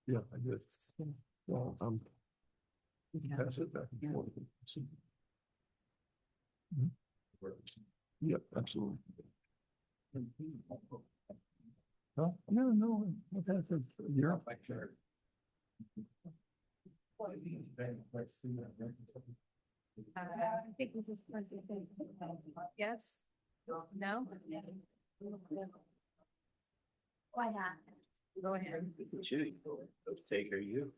Yeah, I did. Well, pass it back and forth. Yep, absolutely. Huh? No, you're up. I think this is. Yes? No? Why not? Go ahead. Take her, you.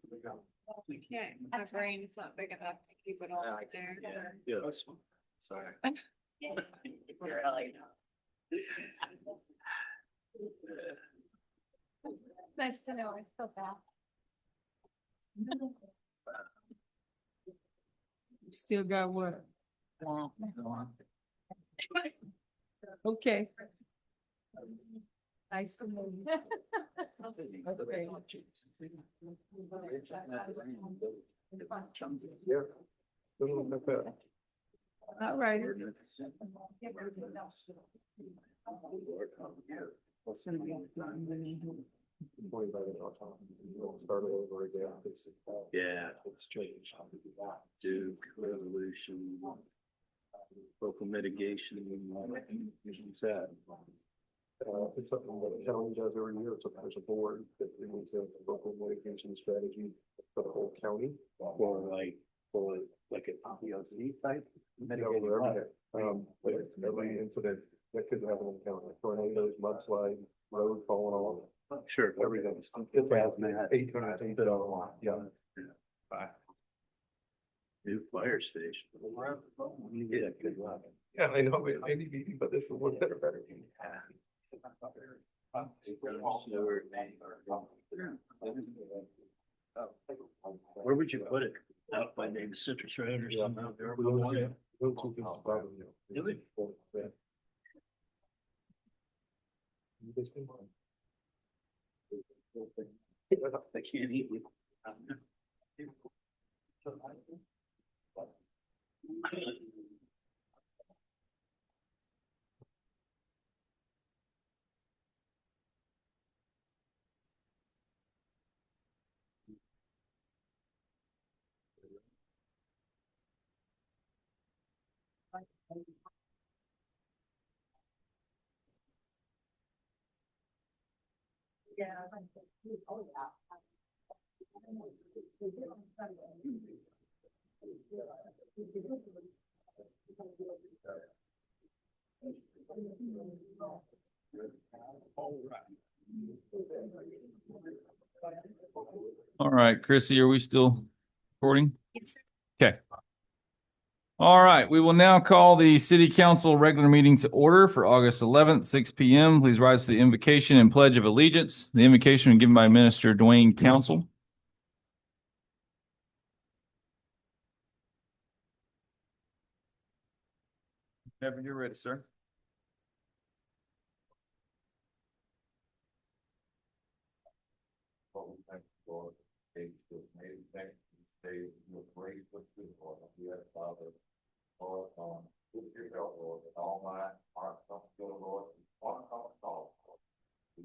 We can't. My brain is not big enough to keep it all right there. Yeah, that's one. Sorry. Nice to know. It's so bad. Still got what? Okay. Nice to meet you. Okay. Yeah. Little bit better. All right. Start over again. Yeah, it's changed. Duke, Revolution, local mitigation, sad. It's something that the county does every year. It's there's a board that needs a local mitigation strategy for the whole county. For like a PLC type. Like every incident that could happen in the county, tornadoes, mudslide, road falling off, Sure. everything. It's Hazmat. 800 bit on. Yeah. New fire station. Yeah, good luck. Yeah, I know, maybe, but this will work better. Where would you put it? Out by maybe Citrus Road or something out there? Do we? I can't eat it. All right, Chrissy, are we still recording? Okay. All right, we will now call the city council regular meeting to order for August 11th, 6 p.m. Please rise to the invocation and pledge of allegiance. The invocation was given by Minister Dwayne Council. Whenever you're ready, sir. All my heart, Lord, one call.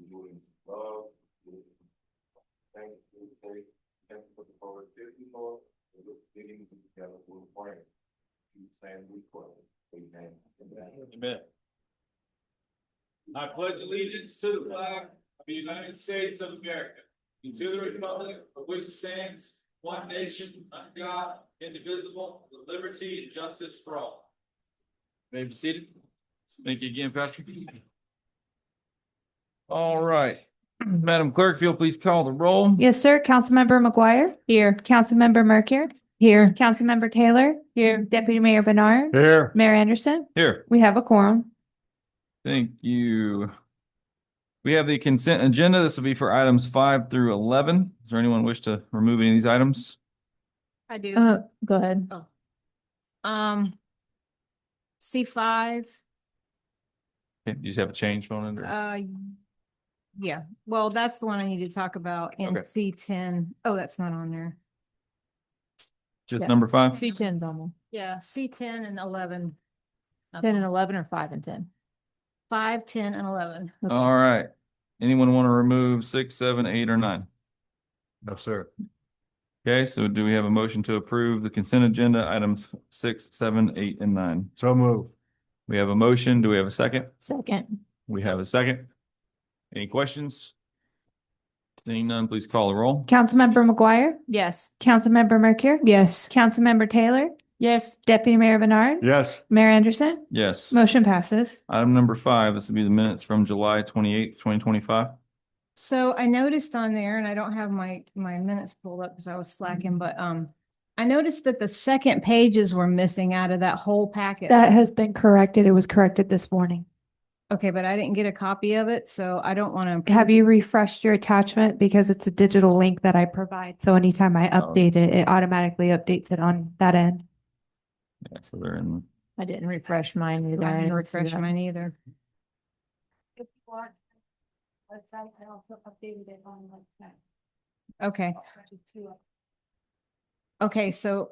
Doing love, thank you, thank you for the forward 50, Lord, for this meeting together, we're praying. You stand we pray. Amen. Amen. I pledge allegiance to the flag of the United States of America and to the republic for which it stands, one nation, under God, indivisible, with liberty and justice for all. May be seated. Thank you again, Pastor. All right. Madam Clerk, if you'll please call the roll. Yes, sir. Councilmember McGuire. Here. Councilmember Mercure. Here. Councilmember Taylor. Here. Deputy Mayor Bernard. Here. Mayor Anderson. Here. We have a quorum. Thank you. We have the consent agenda. This will be for items 5 through 11. Does there anyone wish to remove any of these items? I do. Go ahead. C5. Okay, you just have a change on it? Or? Yeah, well, that's the one I need to talk about in Okay. C10. Oh, that's not on there. Just Yeah. number 5? C10's on them. Yeah, C10 and 11. 10 and 11 or 5 and 10. 5, 10, and 11. Okay. All right. Anyone want to remove 6, 7, 8, or 9? No, sir. Okay, so do we have a motion to approve the consent agenda items 6, 7, 8, and 9? So move. We have a motion. Do we have a second? Second. We have a second. Any questions? Seeing none, please call the roll. Councilmember McGuire? Yes. Councilmember Mercure? Yes. Councilmember Taylor? Yes. Deputy Mayor Bernard? Yes. Mayor Anderson? Yes. Motion passes. Item number 5, this will be the minutes from July 28th, 2025. So I noticed on there, and I don't have my minutes pulled up because I was slacking, but I noticed that the second pages were missing out of that whole packet. That has been corrected. It was corrected this morning. Okay, but I didn't get a copy of it, so I don't want to. Have you refreshed your attachment? Because it's a digital link that I provide. So anytime I update it, it automatically updates it on that end. Yeah, so they're in. I didn't refresh mine either. I didn't refresh mine either. I also updated it on the website. Okay. Okay, so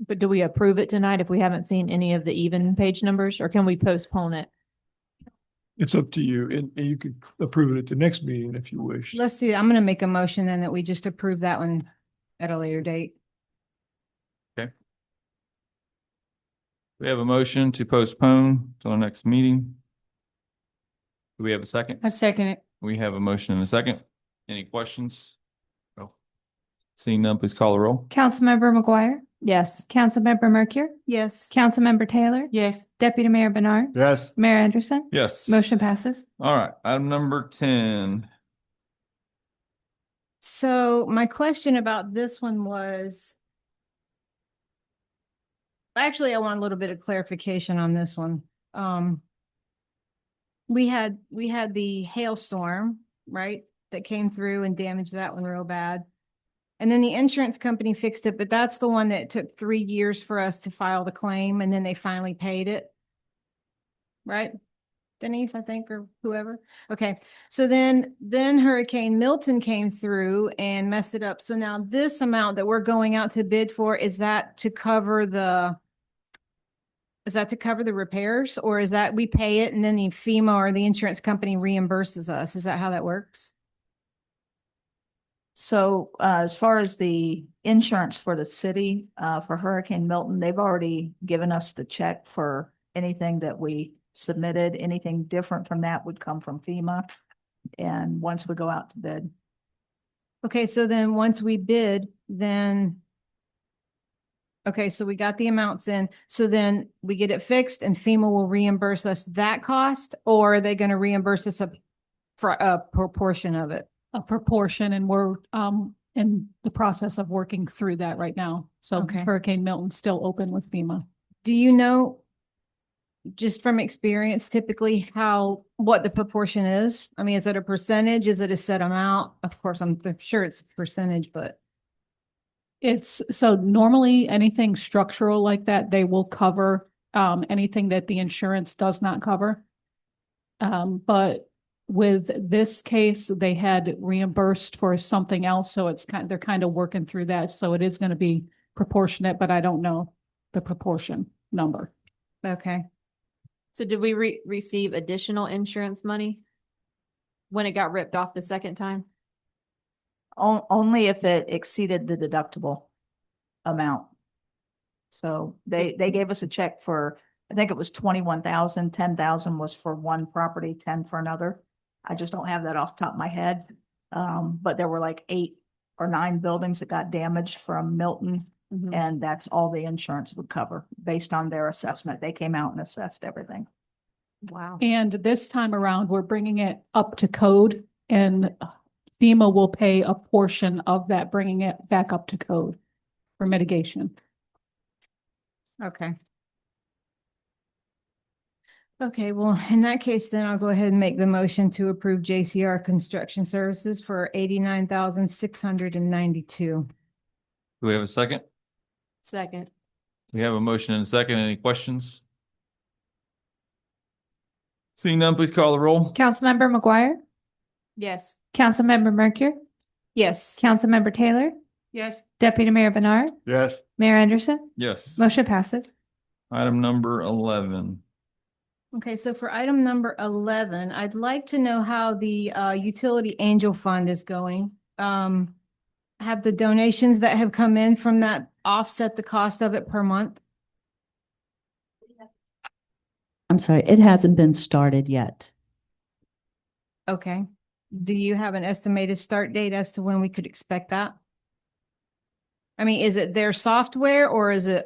But do we approve it tonight if we haven't seen any of the even page numbers, or can we postpone it? It's up to you, and you could approve it at the next meeting if you wish. let's do, I'm going to make a motion then that we just approve that one at a later date. We have a motion to postpone till the next meeting. Do we have a second? I second it. We have a motion and a second. Any questions? No. Seeing none, please call the roll. Councilmember McGuire? Yes. Councilmember Mercure? Yes. Councilmember Taylor? Yes. Deputy Mayor Bernard? Yes. Mayor Anderson? Yes. Motion passes. All right, item number 10. So my question about this one was, actually, I want a little bit of clarification on this one. We had the hailstorm, right? That came through and damaged that one real bad. And then the insurance company fixed it, but that's the one that took 3 years for us to file the claim, and then they finally paid it. Right? Denise, I think, or whoever. Okay. So then Hurricane Milton came through and messed it up. So now this amount that we're going out to bid for, is that to cover the repairs, or is that we pay it and then the FEMA or the insurance company reimburses us? Is that how that works? So as far as the insurance for the city, for Hurricane Milton, they've already given us the check for anything that we submitted. Anything different from that would come from FEMA. And once we go out to bid. Okay, so then once we bid, then. Okay, so we got the amounts in. So then we get it fixed and FEMA will reimburse us that cost, or are they going to reimburse us for a proportion of it? A proportion, and we're in the process of working through that right now. So Okay. Hurricane Milton's still open with FEMA. Do you know, just from experience, typically what the proportion is? I mean, is it a percentage? Is it a set amount? Of course, I'm sure it's a percentage, but. It's so normally anything structural like that, they will cover anything that the insurance does not cover. But with this case, they had reimbursed for something else, so they're kind of working through that. So it is going to be proportionate, but I don't know the proportion number. Okay. So did we receive additional insurance money when it got ripped off the second time? Only if it exceeded the deductible amount. So they gave us a check for, I think it was 21,000, 10,000 was for one property, 10 for another. I just don't have that off the top of my head. But there were like 8 or 9 buildings that got damaged from Milton. And that's all the insurance would cover based on their assessment. They came out and assessed everything. Wow. And this time around, we're bringing it up to code, and FEMA will pay a portion of that, bringing it back up to code for mitigation. Okay. Okay, well, in that case, then I'll go ahead and make the motion to approve JCR Construction Services for $89,692. Do we have a second? Second. We have a motion and a second. Any questions? Seeing none, please call the roll. Councilmember McGuire? Yes. Councilmember Mercure? Yes. Councilmember Taylor? Yes. Deputy Mayor Bernard? Yes. Mayor Anderson? Yes. Motion passes. Item number 11. Okay, so for item number 11, I'd like to know how the utility angel fund is going. Have the donations that have come in from that offset the cost of it per month? I'm sorry, it hasn't been started yet. Okay. Do you have an estimated start date as to when we could expect that? I mean, is it their software or is it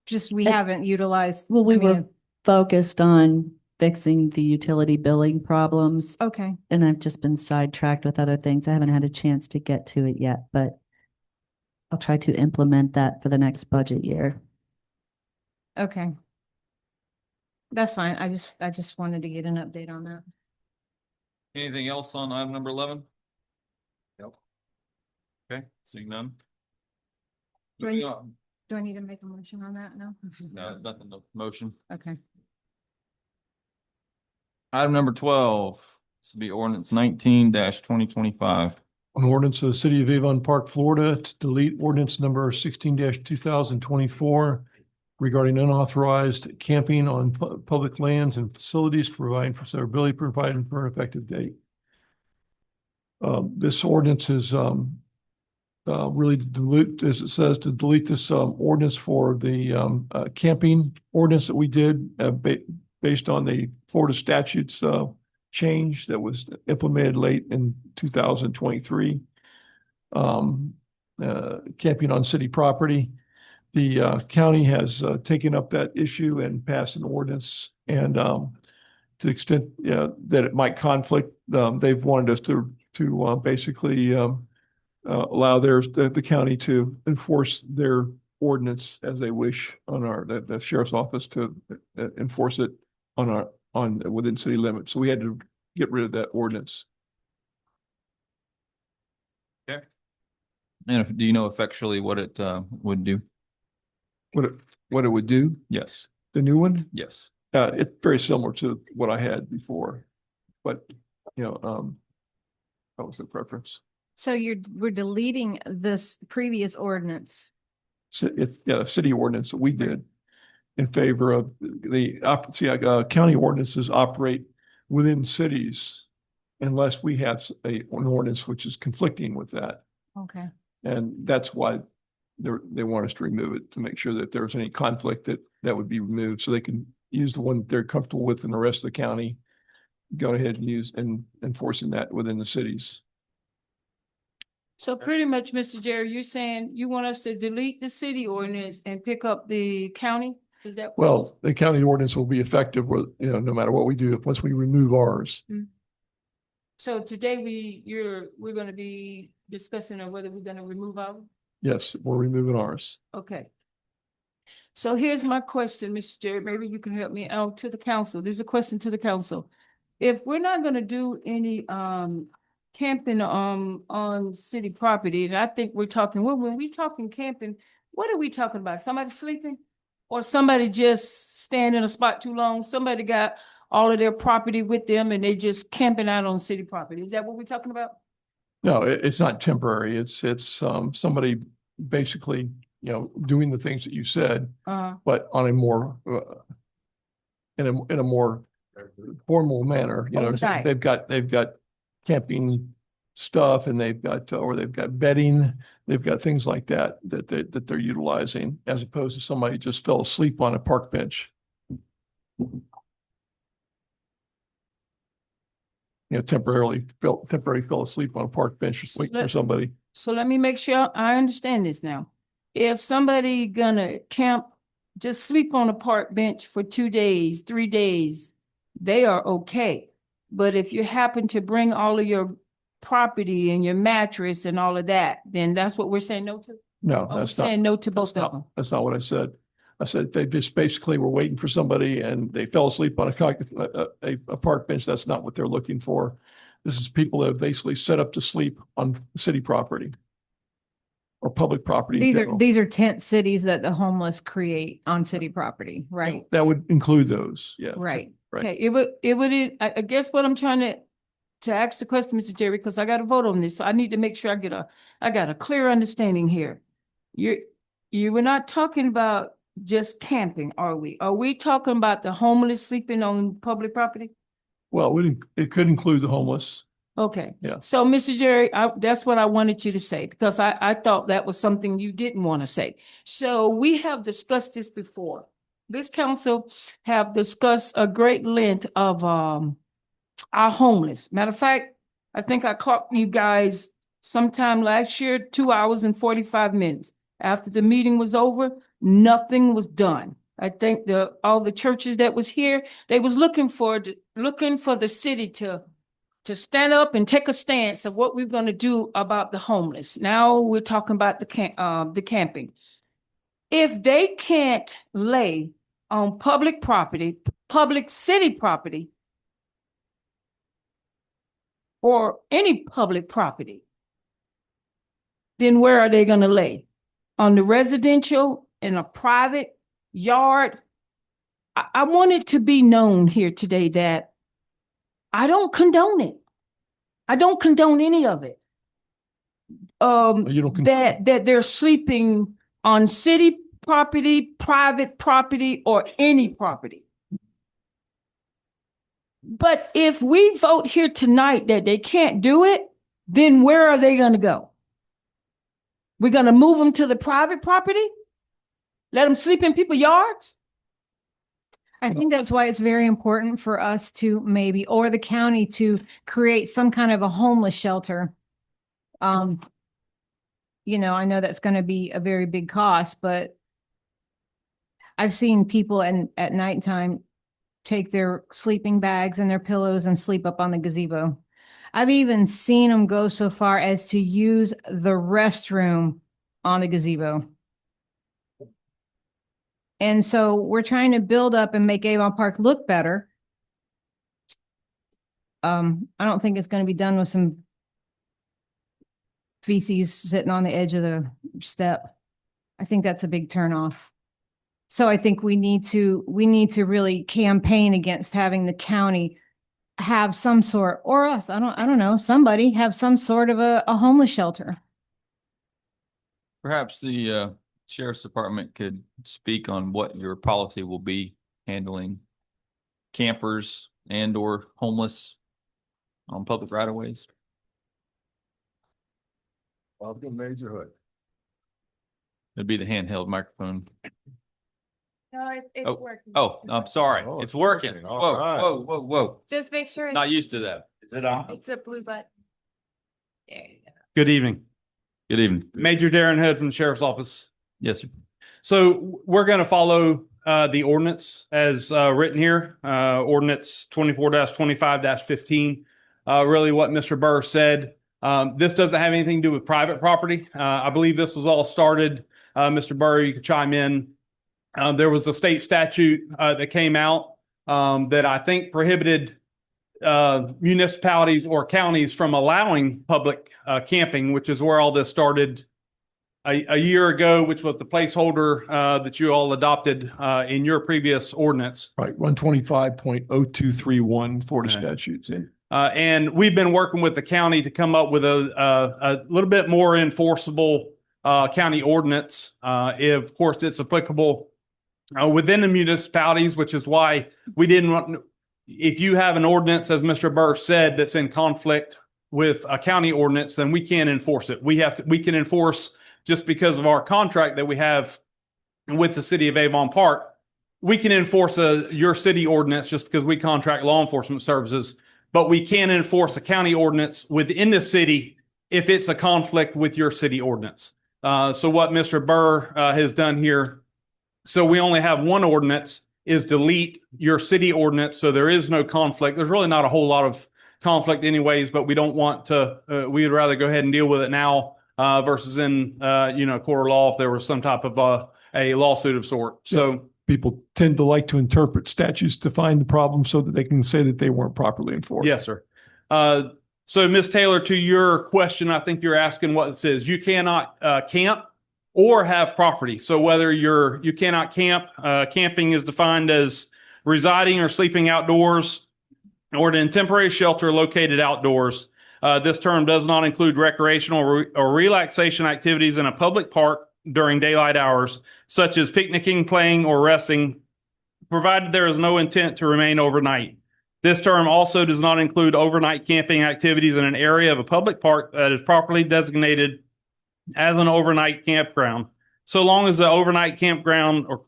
just we It- haven't utilized? Well, we I mean, were focused on fixing the utility billing problems, Okay, and I've just been sidetracked with other things. I haven't had a chance to get to it yet, but I'll try to implement that for the next budget year. okay. That's fine. I just wanted to get an update on that. Anything else on item number 11? Nope. Okay, seeing none. Right. Moving on. Do I need to make a motion on that? No? No, nothing, no motion. Okay. Item number 12, this will be ordinance 19-2025. An ordinance of the city of Avon Park, Florida to delete ordinance number 16-2024 regarding unauthorized camping on public lands and facilities, providing for severability, providing for an effective date. This ordinance is really to delete, as it says, to delete this ordinance for the camping ordinance that we did based on the Florida statutes change that was implemented late in 2023. Camping on city property. The county has taken up that issue and passed an ordinance, and to the extent that it might conflict, they've wanted us to basically allow the county to enforce their ordinance as they wish on the sheriff's office to enforce it on within city limits. So we had to get rid of that ordinance. Okay. And do you know effectually what it would do? What it would do, Yes. the new one, Yes. it's very similar to what I had before, but that was the preference. So we're deleting this previous ordinance. It's a city ordinance that we did in favor of county ordinances operate within cities unless we have an ordinance which is conflicting with that. Okay. And that's why they want us to remove it, to make sure that if there's any conflict that would be removed, so they can use the one that they're comfortable with in the rest of the county. Go ahead and use and enforcing that within the cities. So pretty much, Mr. Jerry, you're saying you want us to delete the city ordinance and pick up the county? Is that? Well, the county ordinance will be effective with, no matter what we do, once we remove ours. So today we're gonna be discussing on whether we're gonna remove our, Yes, we're removing ours. okay. So here's my question, Mr. Jerry, maybe you can help me out to the council. This is a question to the council. If we're not gonna do any camping on city property, and I think we're talking, when we talking camping, what are we talking about? Somebody sleeping? Or somebody just staying in a spot too long? Somebody got all of their property with them and they just camping out on city property? Is that what we're talking about? No, it's not temporary. It's somebody basically, doing the things that you said, but on a more in a more formal manner. Right. They've got camping stuff, and they've got bedding, they've got things like that they're utilizing, as opposed to somebody just fell asleep on a park bench. Temporarily fell asleep on a park bench waiting for somebody. So let me make sure I understand this now. If somebody gonna camp, just sleep on a park bench for 2 days, 3 days, they are okay. But if you happen to bring all of your property and your mattress and all of that, then that's what we're saying no to? No, We're that's not. saying no to both of them. That's not what I said. I said they just basically were waiting for somebody and they fell asleep on a park bench. That's not what they're looking for. This is people that have basically set up to sleep on city property or public property in general. These are tent cities that the homeless create on city property, right? That would include those, yeah. Right. Right. Okay, I guess what I'm trying to ask the question, Mr. Jerry, because I got to vote on this, so I need to make sure I got a clear understanding here. You were not talking about just camping, are we? Are we talking about the homeless sleeping on public property? Well, it could include the homeless. Okay. Yeah. So, Mr. Jerry, that's what I wanted you to say, because I thought that was something you didn't want to say. So we have discussed this before. This council have discussed a great length of, our homeless. Matter of fact, I think I clocked you guys sometime last year, 2 hours and 45 minutes. After the meeting was over, nothing was done. I think all the churches that was here, they was looking for the city to stand up and take a stance of what we're going to do about the homeless. Now we're talking about the camping. If they can't lay on public property, public city property, or any public property, then where are they going to lay? On the residential, in a private yard? I want it to be known here today that I don't condone it. I don't condone any of it. You don't That they're sleeping on city property, private property, or any property. But if we vote here tonight that they can't do it, then where are they going to go? We're going to move them to the private property? Let them sleep in people's yards? I think that's why it's very important for us to maybe, or the county to create some kind of a homeless shelter. I know that's going to be a very big cost, but I've seen people at nighttime take their sleeping bags and their pillows and sleep up on the gazebo. I've even seen them go so far as to use the restroom on a gazebo. And so we're trying to build up and make Avon Park look better. I don't think it's going to be done with some feces sitting on the edge of the step. I think that's a big turnoff. So I think we need to really campaign against having the county have some sort, or us, I don't know, somebody have some sort of a homeless shelter. Perhaps the sheriff's department could speak on what your policy will be handling campers and or homeless on public right of ways. Welcome, Major Hood. It'd be the handheld microphone. No, Oh, working. Oh, I'm sorry. Oh, It's it's working. working. Whoa, All right. whoa, whoa, whoa. Just make sure Not used to that. Is it on? it's a blue button. There you go. Good evening. Good evening. Major Darren Hood from the Sheriff's Office. Yes, sir. So we're going to follow the ordinance as written here, ordinance 24-25-15. Really what Mr. Burr said. This doesn't have anything to do with private property. I believe this was all started, Mr. Burr, you could chime in. There was a state statute that came out that I think prohibited municipalities or counties from allowing public camping, which is where all this started a year ago, which was the placeholder that you all adopted in your previous ordinance. Right, 125.0231 Florida statutes. And we've been working with the county to come up with a little bit more enforceable county ordinance. Of course, it's applicable within the municipalities, which is why we didn't want, if you have an ordinance, as Mr. Burr said, that's in conflict with a county ordinance, then we can't enforce it. We can enforce, just because of our contract that we have with the city of Avon Park, we can enforce your city ordinance just because we contract law enforcement services, but we can't enforce a county ordinance within the city if it's a conflict with your city ordinance. So what Mr. Burr has done here, so we only have one ordinance, is delete your city ordinance. So there is no conflict. There's really not a whole lot of conflict anyways, but we don't want to, we'd rather go ahead and deal with it now versus in, court of law if there was some type of a lawsuit of sort. So people tend to like to interpret statutes to find the problem so that they can say that they weren't properly enforced. yes, sir. So Ms. Taylor, to your question, I think you're asking what it says. You cannot camp or have property. So whether you cannot camp, camping is defined as residing or sleeping outdoors or in temporary shelter located outdoors. This term does not include recreational or relaxation activities in a public park during daylight hours, such as picnicking, playing, or resting, provided there is no intent to remain overnight. This term also does not include overnight camping activities in an area of a public park that is properly designated as an overnight campground, so long as the overnight campground or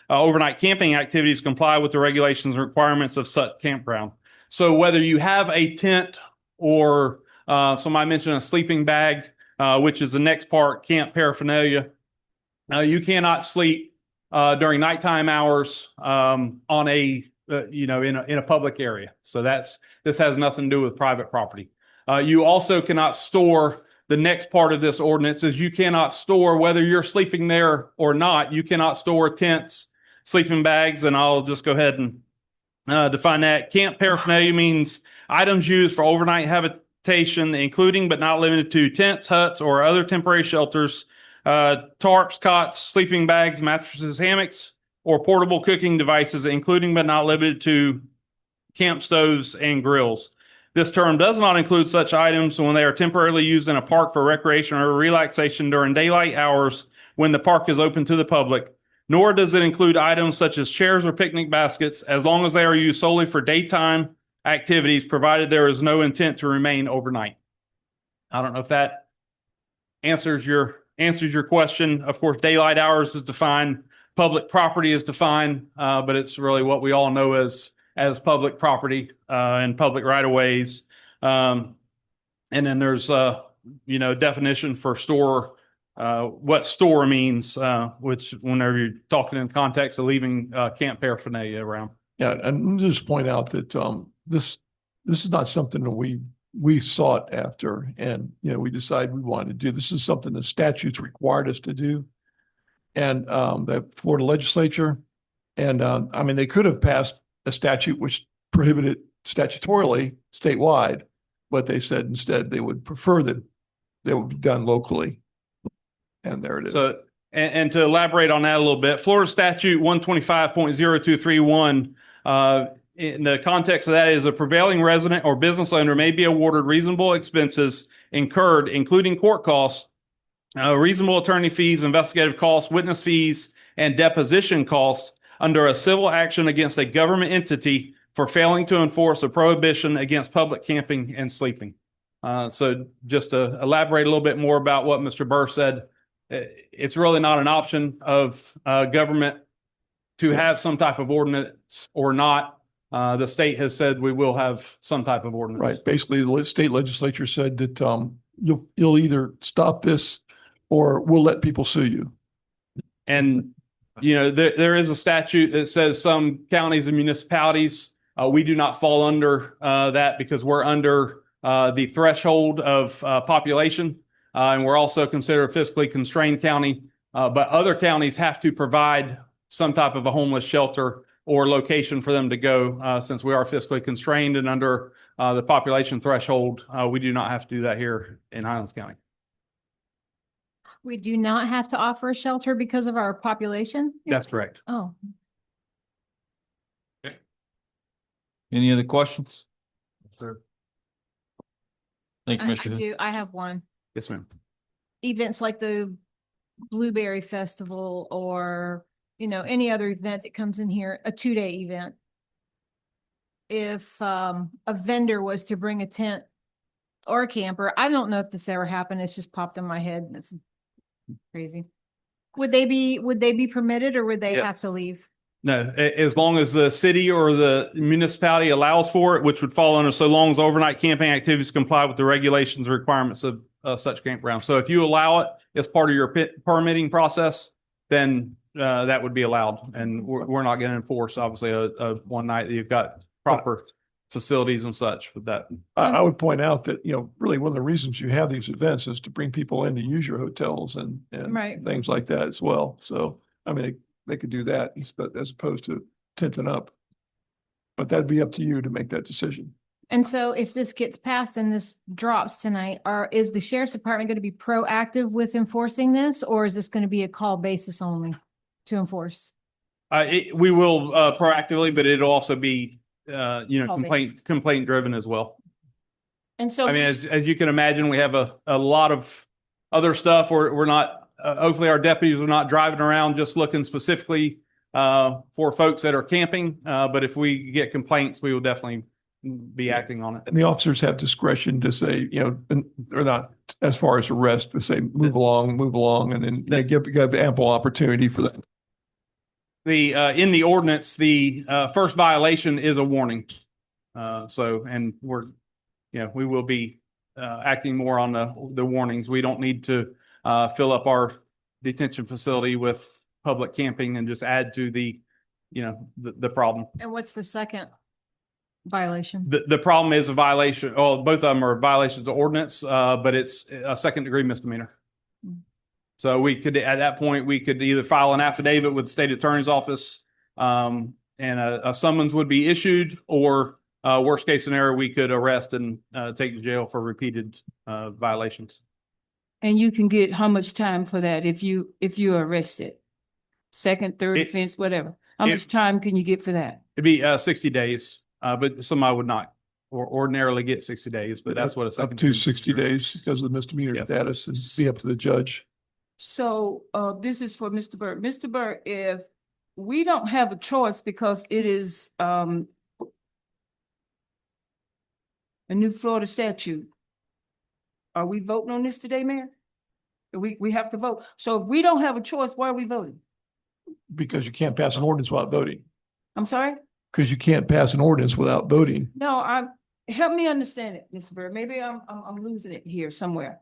overnight camping activities comply with the regulations and requirements of such campground. So whether you have a tent or somebody mentioned a sleeping bag, which is the next part, camp paraphernalia, you cannot sleep during nighttime hours on a in a public area. So this has nothing to do with private property. You also cannot store. The next part of this ordinance is you cannot store, whether you're sleeping there or not, you cannot store tents, sleeping bags, and I'll just go ahead and define that. Camp paraphernalia means items used for overnight habitation, including but not limited to tents, huts, or other temporary shelters, tarps, cots, sleeping bags, mattresses, hammocks, or portable cooking devices, including but not limited to camp stoves and grills. This term does not include such items when they are temporarily used in a park for recreation or relaxation during daylight hours when the park is open to the public, nor does it include items such as chairs or picnic baskets, as long as they are used solely for daytime activities, provided there is no intent to remain overnight. I don't know if that answers your question. Of course, daylight hours is defined, public property is defined, but it's really what we all know as public property and public right of ways. And then there's definition for store, what store means, which whenever you're talking in context of leaving camp paraphernalia around. Yeah, and just point out that this is not something that we sought after, and we decided we wanted to do. This is something the statutes required us to do, and the Florida legislature, and they could have passed a statute which prohibited statutorily statewide, but they said instead they would prefer that they would be done locally. And there it is. So, and to elaborate on that a little bit, Florida Statute 125.0231, in the context of that is a prevailing resident or business owner may be awarded reasonable expenses incurred, including court costs, reasonable attorney fees, investigative costs, witness fees, and deposition costs under a civil action against a government entity for failing to enforce a prohibition against public camping and sleeping. So just to elaborate a little bit more about what Mr. Burr said, it's really not an option of government to have some type of ordinance or not. The state has said we will have some type of ordinance. Right. Basically, the state legislature said that you'll either stop this or we'll let people sue you. And there is a statute that says some counties and municipalities, we do not fall under that because we're under the threshold of population, and we're also considered a fiscally constrained county. But other counties have to provide some type of a homeless shelter or location for them to go, since we are fiscally constrained and under the population threshold. We do not have to do that here in Highlands County. We do not have to offer a shelter because of our population? That's correct. Oh, Any other questions? Sir. Thank you, Mr. Hood. I have one. Yes, ma'am. Events like the Blueberry Festival or, any other event that comes in here, a 2-day event. If a vendor was to bring a tent or a camper, I don't know if this ever happened. It's just popped in my head. It's crazy. Would they be permitted or would they Yes. have to leave? No, as long as the city or the municipality allows for it, which would fall under, so long as overnight camping activities comply with the regulations and requirements of such campground. So if you allow it as part of your permitting process, then that would be allowed. And we're not going to enforce, obviously, a one night that you've got proper facilities and such with that. I would point out that, really one of the reasons you have these events is to bring people in to use your hotels and Right. things like that as well. So, they could do that as opposed to tenting up. But that'd be up to you to make that decision. And so if this gets passed and this drops tonight, is the sheriff's department going to be proactive with enforcing this, or is this going to be a call basis only to enforce? We will proactively, but it'll also be, Call-based. complaint driven as well. And so. As you can imagine, we have a lot of other stuff. We're not, hopefully our deputies are not driving around just looking specifically for folks that are camping. But if we get complaints, we will definitely be acting on it. And the officers have discretion to say, or not as far as arrest, to say, move along, and then they give ample opportunity for that. In the ordinance, the first violation is a warning. And we will be acting more on the warnings. We don't need to fill up our detention facility with public camping and just add to the problem. And what's the second violation? The problem is a violation. Oh, both of them are violations of ordinance, but it's a second degree misdemeanor. So we could, at that point, we could either file an affidavit with the state attorney's office, and a summons would be issued, or worst case scenario, we could arrest and take to jail for repeated violations. And you can get how much time for that if you're arrested? Second, third offense, whatever. How much time can you get for that? It'd be 60 days, but somebody would not ordinarily get 60 days, but that's what a second. Up to 60 days because of the misdemeanor status, and be up to the judge. So this is for Mr. Burr. Mr. Burr, if we don't have a choice because it is a new Florida statute, are we voting on this today, Mayor? We have to vote. So if we don't have a choice, why are we voting? Because you can't pass an ordinance without voting. I'm sorry? Because you can't pass an ordinance without voting. No, help me understand it, Mr. Burr. Maybe I'm losing it here somewhere.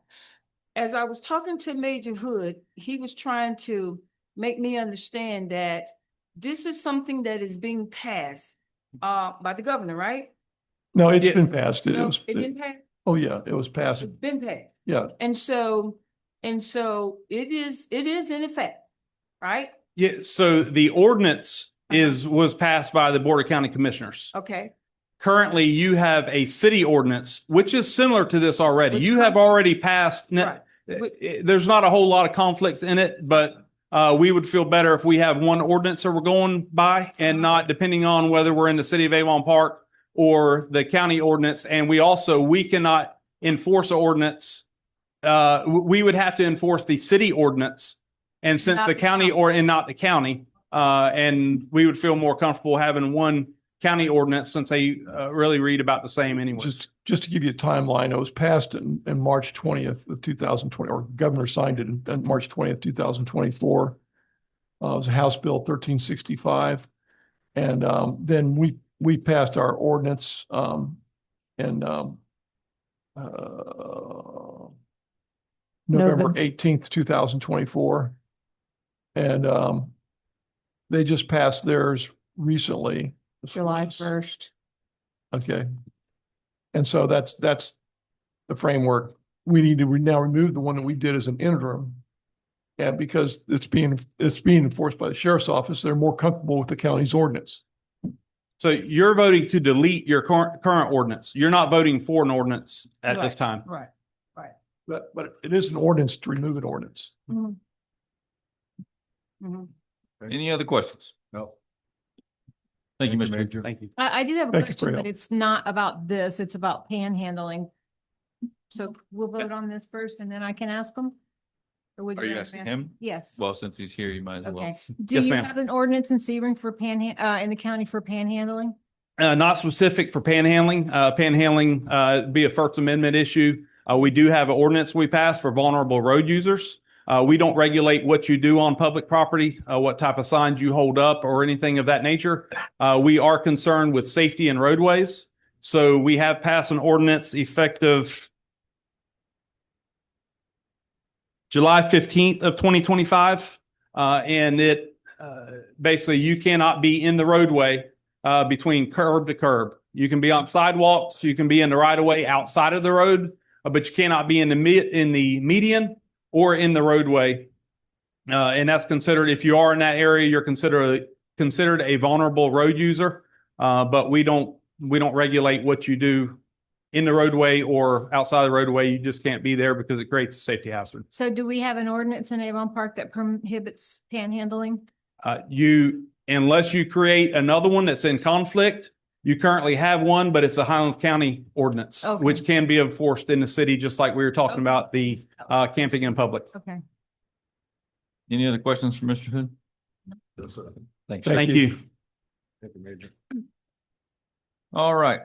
As I was talking to Major Hood, he was trying to make me understand that this is something that is being passed by the governor, right? No, it's been passed. No, it didn't pass? Oh, yeah, it was passed. It's been passed. Yeah. And so it is in effect, right? Yeah. So the ordinance was passed by the Board of County Commissioners. Okay. Currently, you have a city ordinance, which is similar to this already. You have already passed. There's not a whole lot of conflicts in it, but we would feel better if we have one ordinance that we're going by and not depending on whether we're in the city of Avon Park or the county ordinance. And we cannot enforce an ordinance. We would have to enforce the city ordinance. And since Not the the county and not the county, and we would feel more comfortable having one county ordinance since they really read about the same anyway. Just to give you a timeline, it was passed in March 20th of 2020, or governor signed it in March 20th, 2024. It was House Bill 1365. And then we passed our ordinance in November 18th, 2024. And they just passed theirs recently. July 1st. Okay. And so that's the framework. We need to now remove the one that we did as an interim. And because it's being enforced by the sheriff's office, they're more comfortable with the county's ordinance. So you're voting to delete your current ordinance. You're not voting for an ordinance at this time. Right. But it is an ordinance to remove an ordinance. Mhm. Mhm. Any other questions? No. Thank you, Mr. Major. Thank you. I do have a Thank you for question, your but help. it's not about this. It's about panhandling. So we'll vote on this first and then I can ask them? Or would Are you rather asking ask- him? Yes. Well, since he's here, you might as well. Okay. Do Yes, you ma'am. have an ordinance in Sebring for in the county for panhandling? Not specific for panhandling. Panhandling be a First Amendment issue. We do have an ordinance we passed for vulnerable road users. We don't regulate what you do on public property, what type of signs you hold up or anything of that nature. We are concerned with safety in roadways. So we have passed an ordinance effective July 15th of 2025. And it basically you cannot be in the roadway between curb to curb. You can be on sidewalks, you can be in the right of way outside of the road, but you cannot be in the median or in the roadway. And that's considered, if you are in that area, you're considered a vulnerable road user. But we don't regulate what you do in the roadway or outside the roadway. You just can't be there because it creates a safety hazard. So do we have an ordinance in Avon Park that prohibits panhandling? Unless you create another one that's in conflict, you currently have one, but it's a Highlands County ordinance, Okay. which can be enforced in the city, just like we were talking Okay. about the camping in public. Okay. Any other questions for Mr. Hood? Thank Thanks. Thank Thank you. you. Thank you, Major. All right.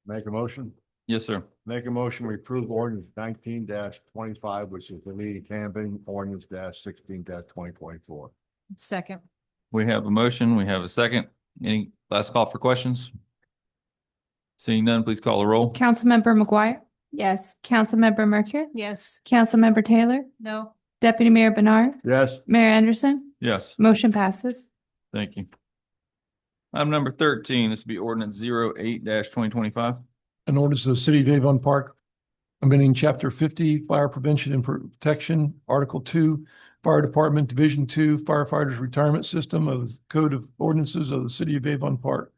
Make a motion. Yes, sir. Make a motion, we approve ordinance 19-25, which is the leading camping ordinance 16-2024. Second. We have a motion. We have a second. Any last call for questions? Seeing none, please call the roll. Councilmember McGuire, Yes. Councilmember Mercury, Yes. Councilmember Taylor, No. Deputy Mayor Bernard, Yes. Mayor Anderson, Yes, motion passes. thank you. Item number 13, this will be ordinance 08-2025. An ordinance of the City of Avon Park, amending Chapter 50, Fire Prevention and Protection, Article 2, Fire Department, Division 2, Firefighters Retirement System of the Code of Ordinances of the City of Avon Park.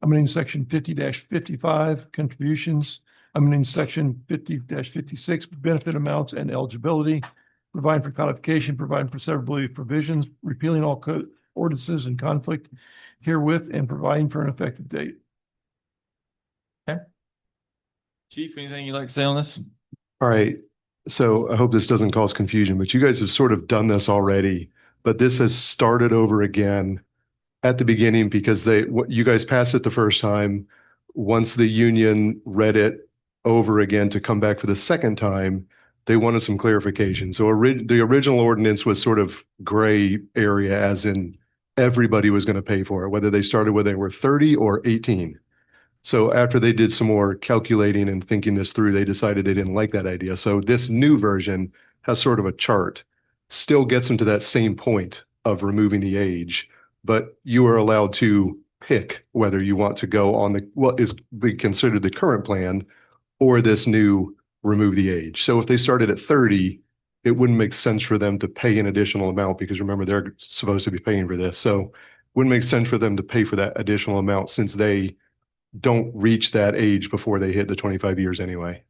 Amending Section 50-55, Contributions, amending Section 50-56, Benefit Amounts and Eligibility, providing for codification, providing for severability of provisions, repealing all code ordinances in conflict herewith, and providing for an effective date. Chief, anything you'd like to say on this? All right. So I hope this doesn't cause confusion, but you guys have sort of done this already, but this has started over again at the beginning because you guys passed it the first time. Once the union read it over again to come back for the second time, they wanted some clarification. So the original ordinance was sort of gray area, as in everybody was going to pay for it, whether they started when they were 30 or 18. So after they did some more calculating and thinking this through, they decided they didn't like that idea. So this new version has sort of a chart, still gets them to that same point of removing the age, but you are allowed to pick whether you want to go on what is being considered the current plan or this new remove the age. So if they started at 30, it wouldn't make sense for them to pay an additional amount because remember, they're supposed to be paying for this. So it wouldn't make sense for them to pay for that additional amount since they don't reach that age before they hit the 25 years anyway.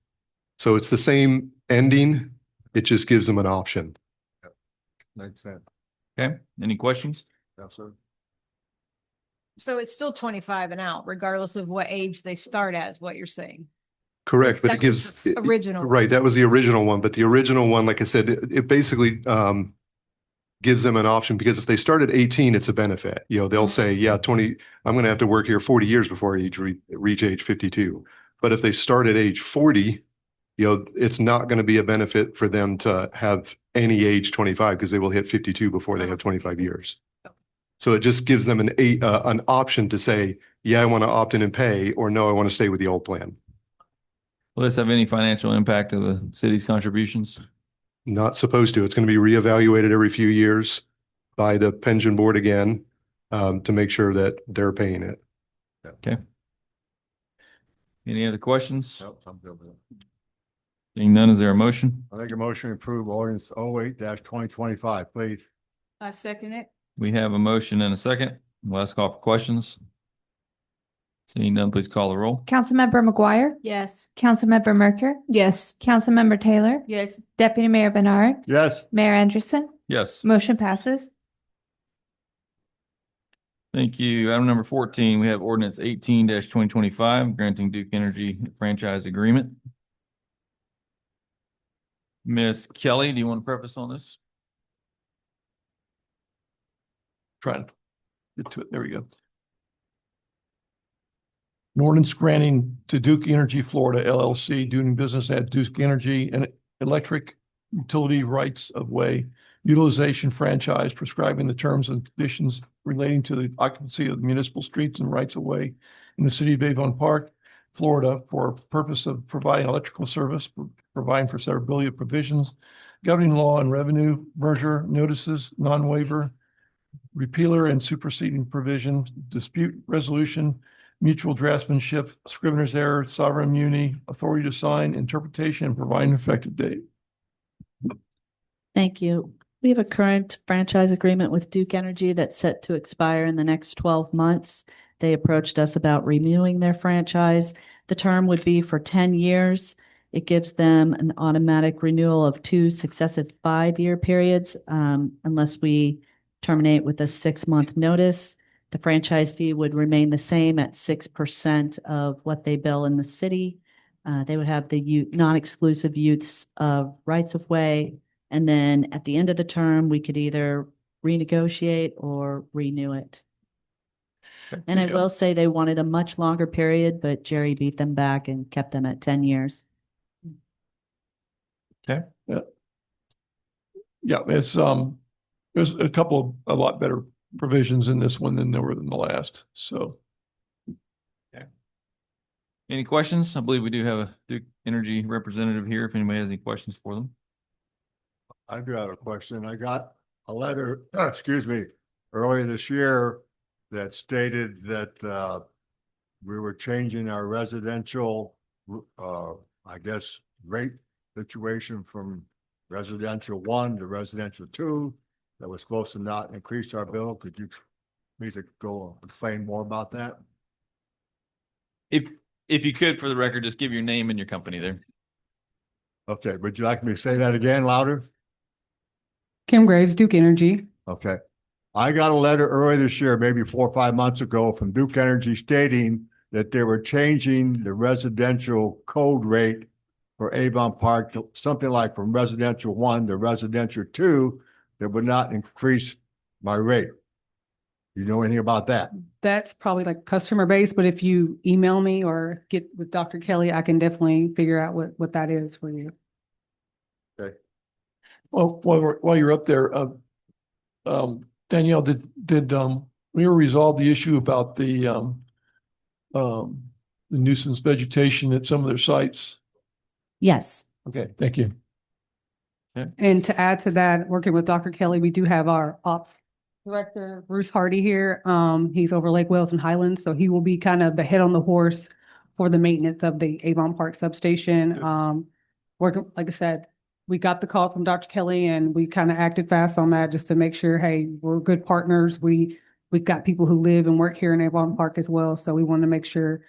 So it's the same ending. It just gives them an option. Makes sense. Okay, any questions? Yes, sir. So it's still 25 and out, regardless of what age they start at, is what you're saying. Correct, but it That's gives the original. right. That was the original one, but the original one, like I said, it basically gives them an option because if they start at 18, it's a benefit. You know, they'll say, yeah, 20, I'm going to have to work here 40 years before I reach age 52. But if they start at age 40, you know, it's not going to be a benefit for them to have any age 25 because they will hit 52 before they have 25 years. So it just gives them an option to say, yeah, I want to opt in and pay, or no, I want to stay with the old plan. Will this have any financial impact of the city's contributions? Not supposed to. It's going to be reevaluated every few years by the pension board again to make sure that they're paying it. Okay. Any other questions? Nope, I'm good with it. Seeing none, is there a motion? I make a motion to approve ordinance 08-2025, please. I second it. We have a motion and a second. Last call for questions. Seeing none, please call the roll. Councilmember McGuire, Yes. Councilmember Mercury, Yes. Councilmember Taylor, Yes. Deputy Mayor Bernard, Yes. Mayor Anderson, Yes, motion passes. thank you. Item number 14, we have ordinance 18-2025, granting Duke Energy a franchise agreement. Miss Kelly, do you want to preface on this? Trying to get to it. There we go. An ordinance granting to Duke Energy Florida LLC doing business at Duke Energy and electric utility rights of way utilization franchise prescribing the terms and conditions relating to the occupancy of municipal streets and rights of way in the city of Avon Park, Florida, for the purpose of providing electrical service, providing for severability of provisions, governing law and revenue, merger notices, non-waiver, repealer and superseding provision, dispute resolution, mutual draftsmanship, scrivener's error, sovereign immunity, authority to sign, interpretation, and provide an effective date. Thank you. We have a current franchise agreement with Duke Energy that's set to expire in the next 12 months. They approached us about renewing their franchise. The term would be for 10 years. It gives them an automatic renewal of 2 successive 5-year periods, unless we terminate with a 6-month notice. The franchise fee would remain the same at 6% of what they bill in the city. They would have the non-exclusive use of rights of way. And then at the end of the term, we could either renegotiate or renew it. And I Yeah. will say they wanted a much longer period, but Jerry beat them back and kept them at 10 years. Okay. Yeah, there's a lot better provisions in this one than there were in the last, so. Any questions? I believe we do have a Duke Energy representative here. If anybody has any questions for them. I do have a question. I got a letter, excuse me, earlier this year that stated that we were changing our residential, I guess, rate situation from residential 1 to residential 2. That was supposed to not increase our bill. Could you please go explain more about that? If you could, for the record, just give your name and your company there. Okay, would you like me to say that again louder? Kim Graves, Duke Energy. Okay. I got a letter earlier this year, maybe 4 or 5 months ago, from Duke Energy stating that they were changing the residential code rate for Avon Park to something like from residential 1 to residential 2 that would not increase my rate. You know anything about that? That's probably like customer base, but if you email me or get with Dr. Kelly, I can definitely figure out what that is for you. Okay. Well, while you're up there, Danielle, did we resolve the issue about the nuisance vegetation at some of their sites? Yes. Okay, thank you. And to add to that, working with Dr. Kelly, we do have our ops director, Bruce Hardy here. He's over Lake Wales and Highlands, so he will be kind of the head on the horse for the maintenance of the Avon Park substation. Working, like I said, we got the call from Dr. Kelly and we kind of acted fast on that just to make sure, hey, we're good partners. We've got people who live and work here in Avon Park as well. So we want to make sure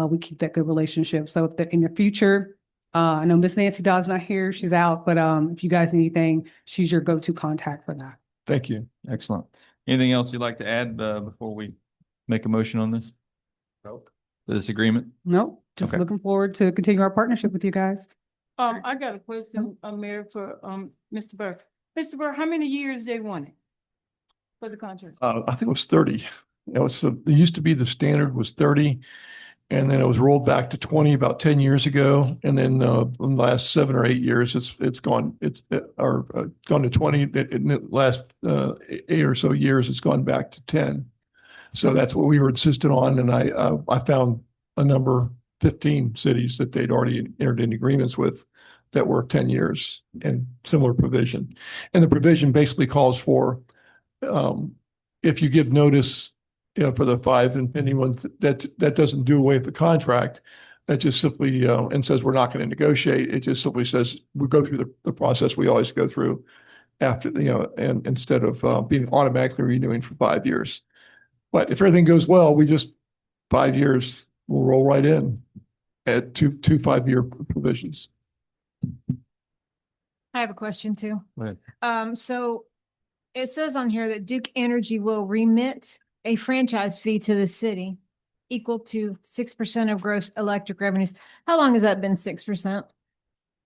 we keep that good relationship. So if in the future, I know Miss Nancy Dodd's not here, she's out, but if you guys need anything, she's your go-to contact for that. Thank you. Excellent. Anything else you'd like to add before we make a motion on this? Nope. This agreement? Nope, just Okay. looking forward to continue our partnership with you guys. I got a question, Mayor, for, Mr. Burr. Mr. Burr, how many years they wanted for the contract? I think it was 30. It used to be the standard was 30. And then it was rolled back to 20 about 10 years ago. And then in the last 7 or 8 years, it's gone to 20. In the last 8 or so years, it's gone back to 10. So that's what we were insistent on. And I found a number, 15 cities that they'd already entered into agreements with that were 10 years and similar provision. And the provision basically calls for if you give notice, for the 5 and anyone that doesn't do away with the contract, that just simply and says we're not going to negotiate. It just simply says we go through the process we always go through after and instead of being automatically renewing for 5 years. But if everything goes well, we just 5 years will roll right in at two 5-year provisions. I have a question too. Go ahead. So it says on here that Duke Energy will remit a franchise fee to the city equal to 6% of gross electric revenues. How long has that been 6%?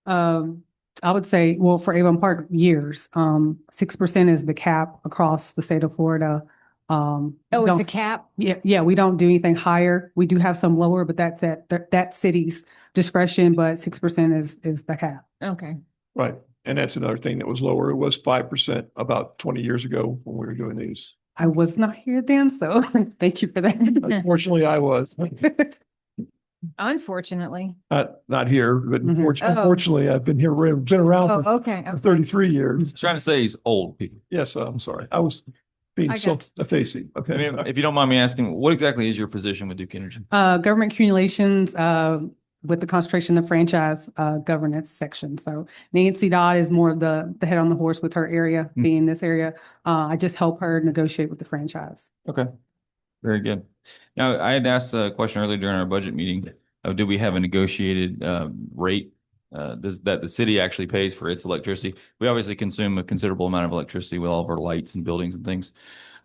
I would say, well, for Avon Park, years. 6% is the cap across the state of Florida. Oh, it's a cap? Yeah, we don't do anything higher. We do have some lower, but that's at that city's discretion, but 6% is the cap. Okay. Right. And that's another thing that was lower. It was 5% about 20 years ago when we were doing these. I was not here then, so thank you for that. Unfortunately, I was. Unfortunately. Not here, but Mhm. unfortunately, I've been around Oh, for okay. for 33 years. Trying to say he's old, people. Yes, I'm sorry. I was being I got self-effacing. I Okay. mean, sorry. if you don't mind me asking, what exactly is your position with Duke Energy? Government accumulations, with the concentration of franchise, governance section. So Nancy Dodd is more of the head on the horse with her area, being this area. I just help her negotiate with the franchise. Okay. Very good. Now, I had asked a question earlier during our budget meeting. Do we have a negotiated rate that the city actually pays for its electricity? We obviously consume a considerable amount of electricity with all of our lights and buildings and things.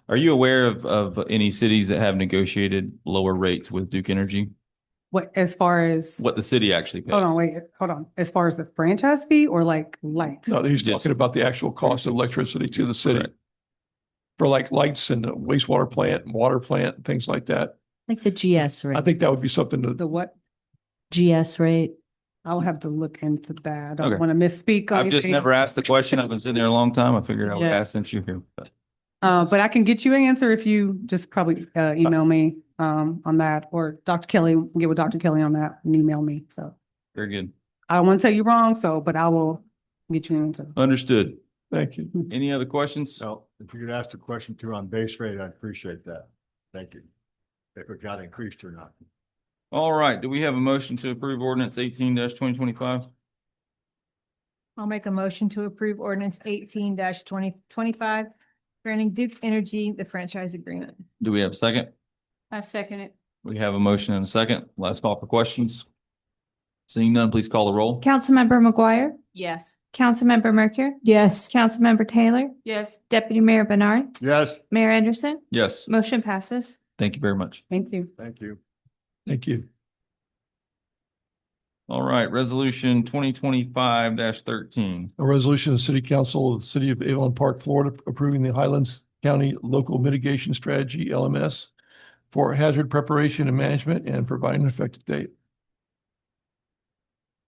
Are you aware of any cities that have negotiated lower rates with Duke Energy? What, as far as, What the city actually pays? hold on. As far as the franchise fee or like lights? No, he's Yes. talking about the actual cost of electricity to the city. Correct. for like lights and the wastewater plant and water plant and things like that. Like the GS I rate, think that would be something to, The what? GS rate. I'll have to look into that. I don't Okay. want to misspeak on I've just anything. never asked the question. I've been sitting there a long time. I figured I would Yeah. ask since you're here. But But I can get you an answer if you just probably email me on that, or Dr. Kelly, get with Dr. Kelly on that and email me. So very good. I don't want to tell you wrong, but I will get you an answer. Understood. thank you. Any other questions? So if you could ask the question too on base rate, I'd appreciate that. Thank you. If it got increased or not. All right. Do we have a motion to approve ordinance 18-2025? I'll make a motion to approve ordinance 18-2025, granting Duke Energy the franchise agreement. Do we have a second? I second it. We have a motion and a second. Last call for questions. Seeing none, please call the roll. Councilmember McGuire, Yes. Councilmember Mercury, Yes. Councilmember Taylor, Yes. Deputy Mayor Bernard, Yes, Mayor Anderson, Yes. motion passes. Thank you very much. Thank you. thank you. Thank you. All right, resolution 2025-13. A resolution of the City Council of the City of Avon Park, Florida, approving the Highlands County Local Mitigation Strategy, LMS, for hazard preparation and management and providing an effective date.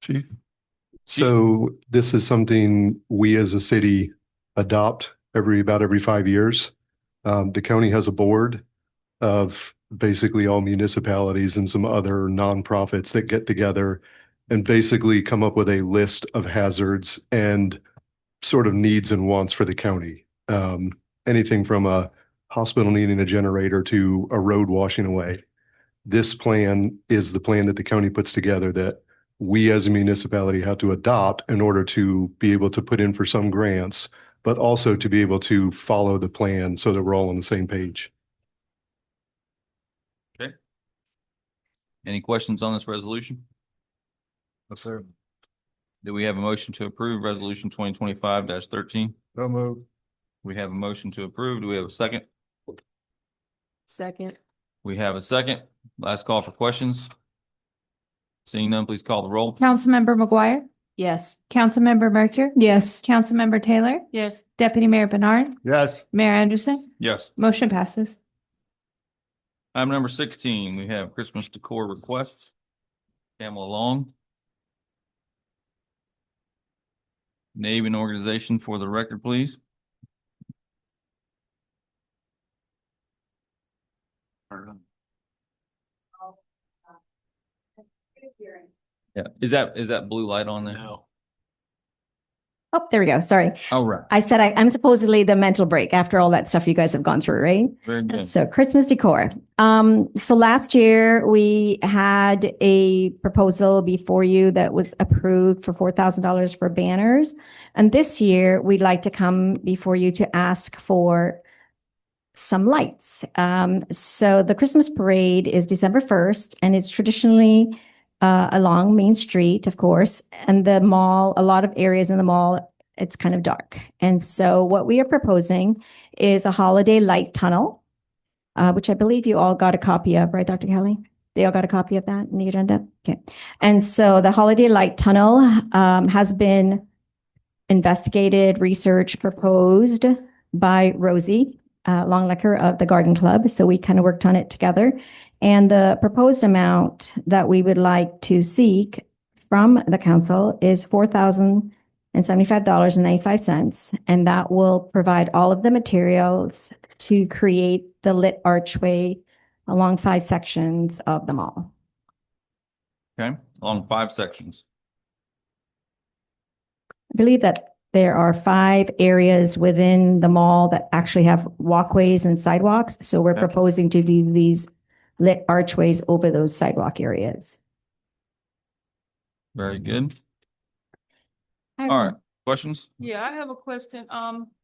Chief? So this is something we as a city adopt about every 5 years. The county has a board of basically all municipalities and some other nonprofits that get together and basically come up with a list of hazards and sort of needs and wants for the county. Anything from a hospital needing a generator to a road washing away. This plan is the plan that the county puts together that we as a municipality have to adopt in order to be able to put in for some grants, but also to be able to follow the plan so that we're all on the same page. Okay. Any questions on this resolution? Yes, sir. Do we have a motion to approve resolution 2025-13? So moved. We have a motion to approve. Do we have a second? Second. We have a second. Last call for questions. Seeing none, please call the roll. Councilmember McGuire, Yes. Councilmember Mercury, Yes. Councilmember Taylor, Yes. Deputy Mayor Bernard, Yes, Mayor Anderson, Yes. motion passes. Item number 16, we have Christmas decor requests. Pamela Long. Name and organization for the record, please. Yeah, is that blue light on there? No. Oh, there we go. Sorry. Oh, right. I said I'm supposedly the mental break after all that stuff you guys have gone through, right? Very good. So Christmas decor. So last year we had a proposal before you that was approved for $4,000 for banners. And this year we'd like to come before you to ask for some lights. So the Christmas parade is December 1st and it's traditionally along Main Street, of course, and the mall, a lot of areas in the mall, it's kind of dark. And so what we are proposing is a holiday light tunnel, which I believe you all got a copy of, right, Dr. Kelly? They all got a copy of that in the agenda? Okay. And so the holiday light tunnel has been investigated, researched, proposed by Rosie Longlecker of the Garden Club. So we kind of worked on it together. And the proposed amount that we would like to seek from the council is $4,075.95. And that will provide all of the materials to create the lit archway along 5 sections of the mall. Okay, along 5 sections. I believe that there are 5 areas within the mall that actually have walkways and sidewalks. So we're Okay. proposing to do these lit archways over those sidewalk areas. Very good. I have All a- right, questions? Yeah, I have a question.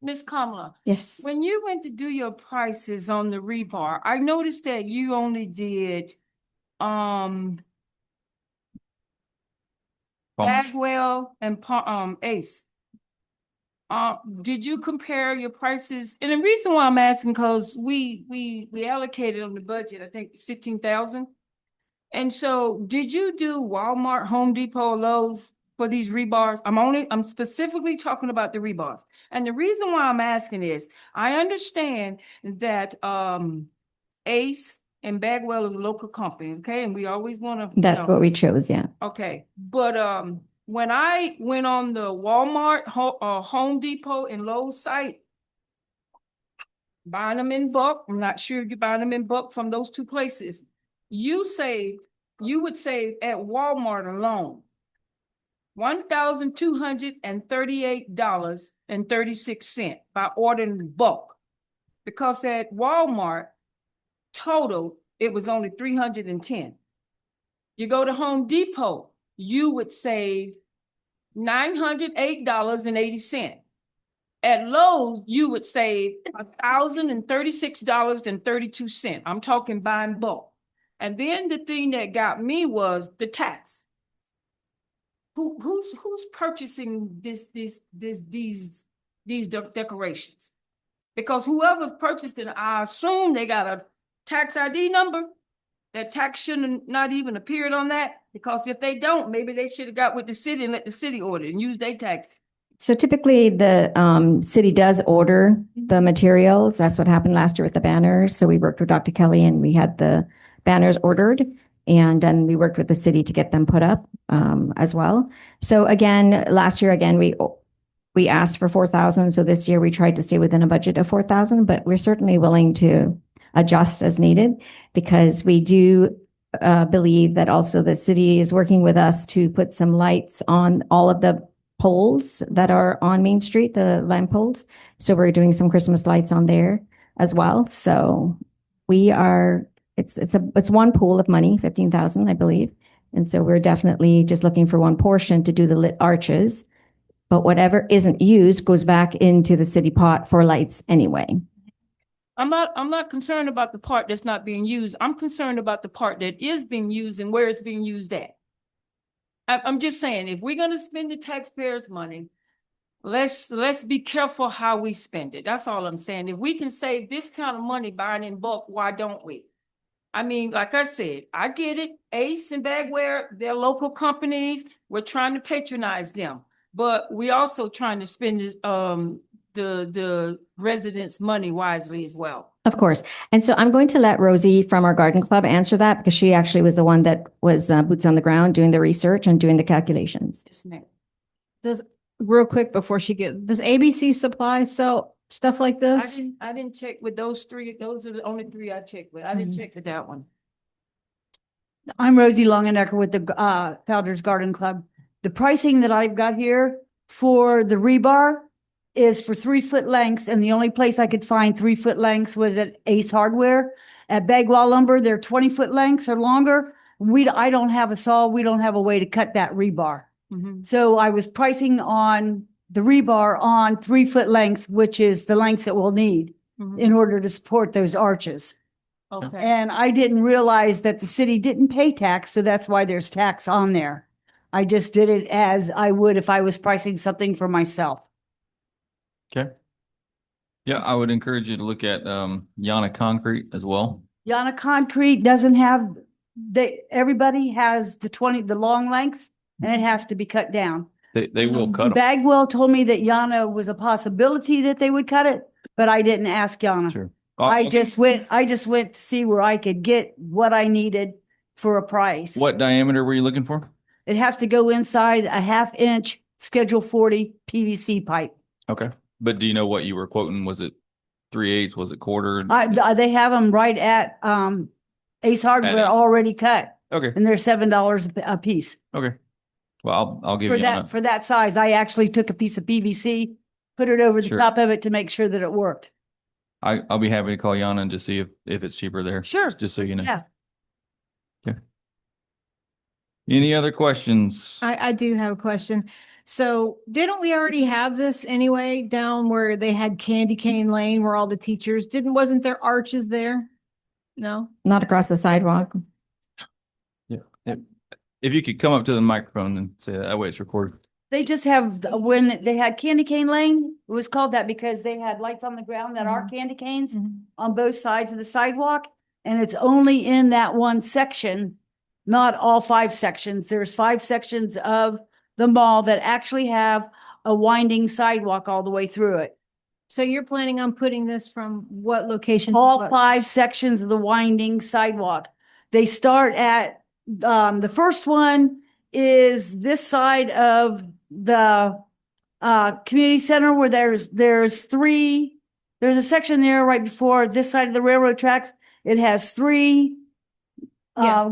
Ms. Kamala, Yes. when you went to do your prices on the rebar, I noticed that you only did, Bagwell and Ace. Did you compare your prices? And the reason why I'm asking, because we allocated on the budget, I think 15,000. And so did you do Walmart, Home Depot, Lowe's? for these rebars? I'm specifically talking about the rebars. And the reason why I'm asking is, I understand that, Ace and Bagwell is local companies, okay? And we always want to. That's what we chose, yeah. Okay, but, when I went on the Walmart, Home Depot and Lowe's site, buying them in bulk, I'm not sure if you're buying them in bulk from those two places, you would save at Walmart alone $1,238.36 by ordering in bulk. Because at Walmart, total, it was only $310. You go to Home Depot, you would save $908.80. At Lowe's, you would save $1,036.32. I'm talking buying bulk. And then the thing that got me was the tax. Who's purchasing these decorations? Because whoever's purchased it, I assume they got a tax ID number. That tax shouldn't not even appeared on that, because if they don't, maybe they should have got with the city and let the city order and use their tax. So typically the city does order the materials. That's what happened last year with the banners. So we worked with Dr. Kelly and we had the banners ordered, and then we worked with the city to get them put up as well. So again, last year, again, we asked for 4,000. So this year we tried to stay within a budget of 4,000, but we're certainly willing to adjust as needed, because we do believe that also the city is working with us to put some lights on all of the poles that are on Main Street, the lamp poles. So we're doing some Christmas lights on there as well. So it's one pool of money, 15,000, I believe. And so we're definitely just looking for one portion to do the lit arches, but whatever isn't used goes back into the city pot for lights anyway. I'm not concerned about the part that's not being used. I'm concerned about the part that is being used and where it's being used at. I'm just saying, if we're gonna spend the taxpayers' money, let's be careful how we spend it. That's all I'm saying. If we can save this kind of money buying in bulk, why don't we? I mean, like I said, I get it. Ace and Bagwell, they're local companies. We're trying to patronize them, but we also trying to spend the residents' money wisely as well. Of course. And so I'm going to let Rosie from our garden club answer that, because she actually was the one that was boots on the ground doing the research and doing the calculations. Yes, ma'am. Real quick before she gets, does ABC Supply sell stuff like this? I didn't check with those three. Those are the only three I checked with. I didn't check with that one. I'm Rosie Longenecker with the Founders Garden Club. The pricing that I've got here for the rebar is for 3-foot lengths, and the only place I could find 3-foot lengths was at Ace Hardware. At Bagwell Lumber, they're 20-foot lengths or longer. I don't have a saw. We don't have a way to cut that rebar. So I was pricing on the rebar on 3-foot lengths, which is the lengths that we'll need in order to support those arches. Okay. And I didn't realize that the city didn't pay tax, so that's why there's tax on there. I just did it as I would if I was pricing something for myself. Okay. Yeah, I would encourage you to look at Yana Concrete as well. Yana Concrete doesn't have, everybody has the long lengths, and it has to be cut down. They will cut them. Bagwell told me that Yana was a possibility that they would cut it, but I didn't ask Yana. Sure. I just went to see where I could get what I needed for a price. What diameter were you looking for? It has to go inside a 1/2 inch Schedule 40 PVC pipe. Okay. But do you know what you were quoting? Was it 3/8? Was it quarter? They have them right at Ace Hardware already cut. Okay. And they're $7 a piece. Okay. Well, I'll give For you that, for that size, I actually took a piece of PVC, put it over the Sure. top of it to make sure that it worked. I'll be happy to call Yana and just see if it's cheaper there. Sure. Just so you know. Yeah. Okay. Any other questions? I do have a question. So didn't we already have this anyway down where they had Candy Cane Lane where all the teachers wasn't there arches there? No? Not across the sidewalk. Yeah. If you could come up to the microphone and say that way it's recorded. They just have, when they had Candy Cane Lane, it was called that because they had lights on the ground that are candy canes on both sides of the sidewalk. And it's only in that one section, not all 5 sections. There's 5 sections of the mall that actually have a winding sidewalk all the way through it. So you're planning on putting this from what location? to All what? 5 sections of the winding sidewalk. They start at, the first one is this side of the community center where there's a section there right before this side of the railroad tracks. It has 3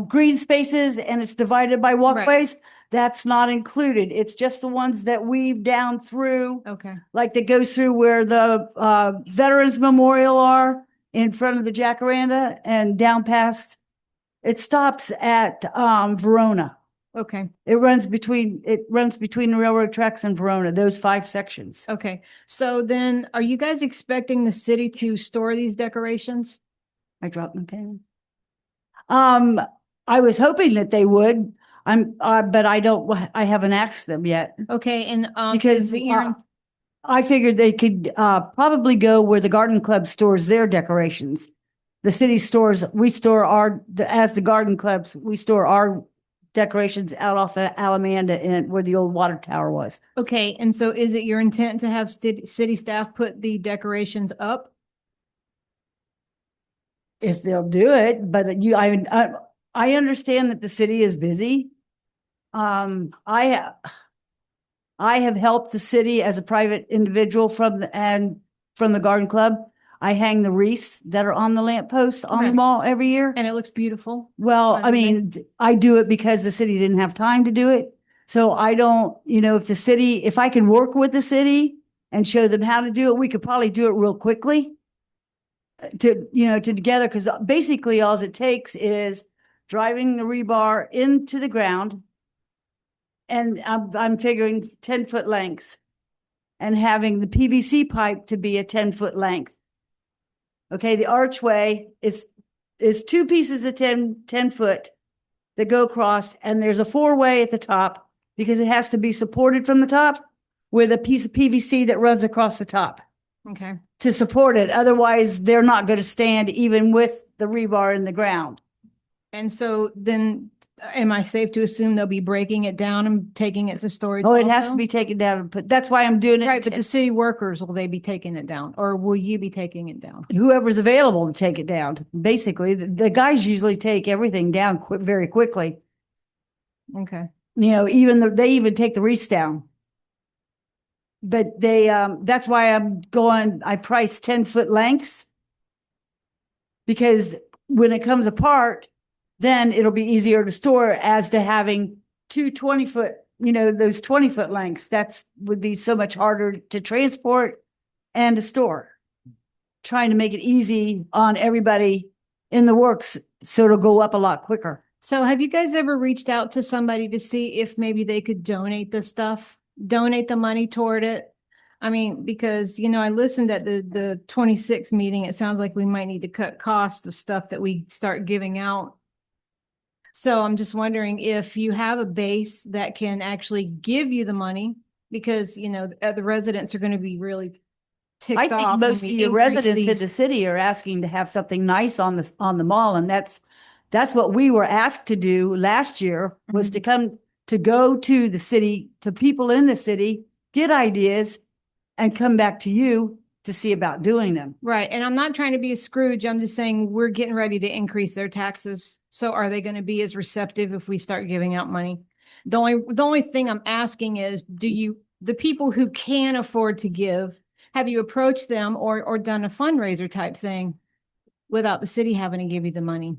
green spaces and it's divided by walkways. That's not included. It's just the ones that weave down through. Okay. Like that goes through where the Veterans Memorial are in front of the Jacaranda and down past. It stops at Verona. Okay. It runs between the railroad tracks and Verona, those 5 sections. Okay. So then are you guys expecting the city to store these decorations? I dropped my pen. I was hoping that they would. But I haven't asked them yet. Okay. And, Because I figured they could probably go where the garden club stores their decorations. The city stores, we store as the garden clubs, we store our decorations out off of Alamanda and where the old water tower was. okay. And so is it your intent to have city staff put the decorations up? If they'll do it, but I understand that the city is busy. I have helped the city as a private individual from the garden club. I hang the wreaths that are on the lampposts on the Right. mall every year. And it looks beautiful. Well, by I the way. mean, I do it because the city didn't have time to do it. So I don't, if I can work with the city and show them how to do it, we could probably do it real quickly together. Cause basically all it takes is driving the rebar into the ground. And I'm figuring 10-foot lengths and having the PVC pipe to be a 10-foot length. Okay, the archway is 2 pieces of 10 foot that go across, and there's a 4-way at the top because it has to be supported from the top with a piece of PVC that runs across the top Okay. to support it. Otherwise, they're not going to stand even with the rebar in the ground. And so then am I safe to assume they'll be breaking it down and taking it to storage? Oh, it has also? to be taken down and put, that's why I'm doing it. Right, but the city workers, will they be taking it down or will you be taking it down? Whoever's available to take it down. Basically, the guys usually take everything down very quickly. Okay. They even take the wreaths down. But that's why I price 10-foot lengths. Because when it comes apart, then it'll be easier to store as to having 2 20-foot, those 20-foot lengths. Would be so much harder to transport and to store. Trying to make it easy on everybody in the works so it'll go up a lot quicker. So have you guys ever reached out to somebody to see if maybe they could donate this stuff, donate the money toward it? I mean, because, I listened at the 26th meeting. It sounds like we might need to cut costs of stuff that we start giving out. So I'm just wondering if you have a base that can actually give you the money because, the residents are going to be really ticked I off. think when most of we your increase residents in these. the city are asking to have something nice on the mall. And that's what we were asked to do last year was to go to the city, to people in the city, get ideas and come back to you to see about doing them. Right. And I'm not trying to be a Scrooge. I'm just saying we're getting ready to increase their taxes. So are they going to be as receptive if we start giving out money? The only thing I'm asking is, the people who can afford to give, have you approached them or done a fundraiser type thing without the city having to give you the money?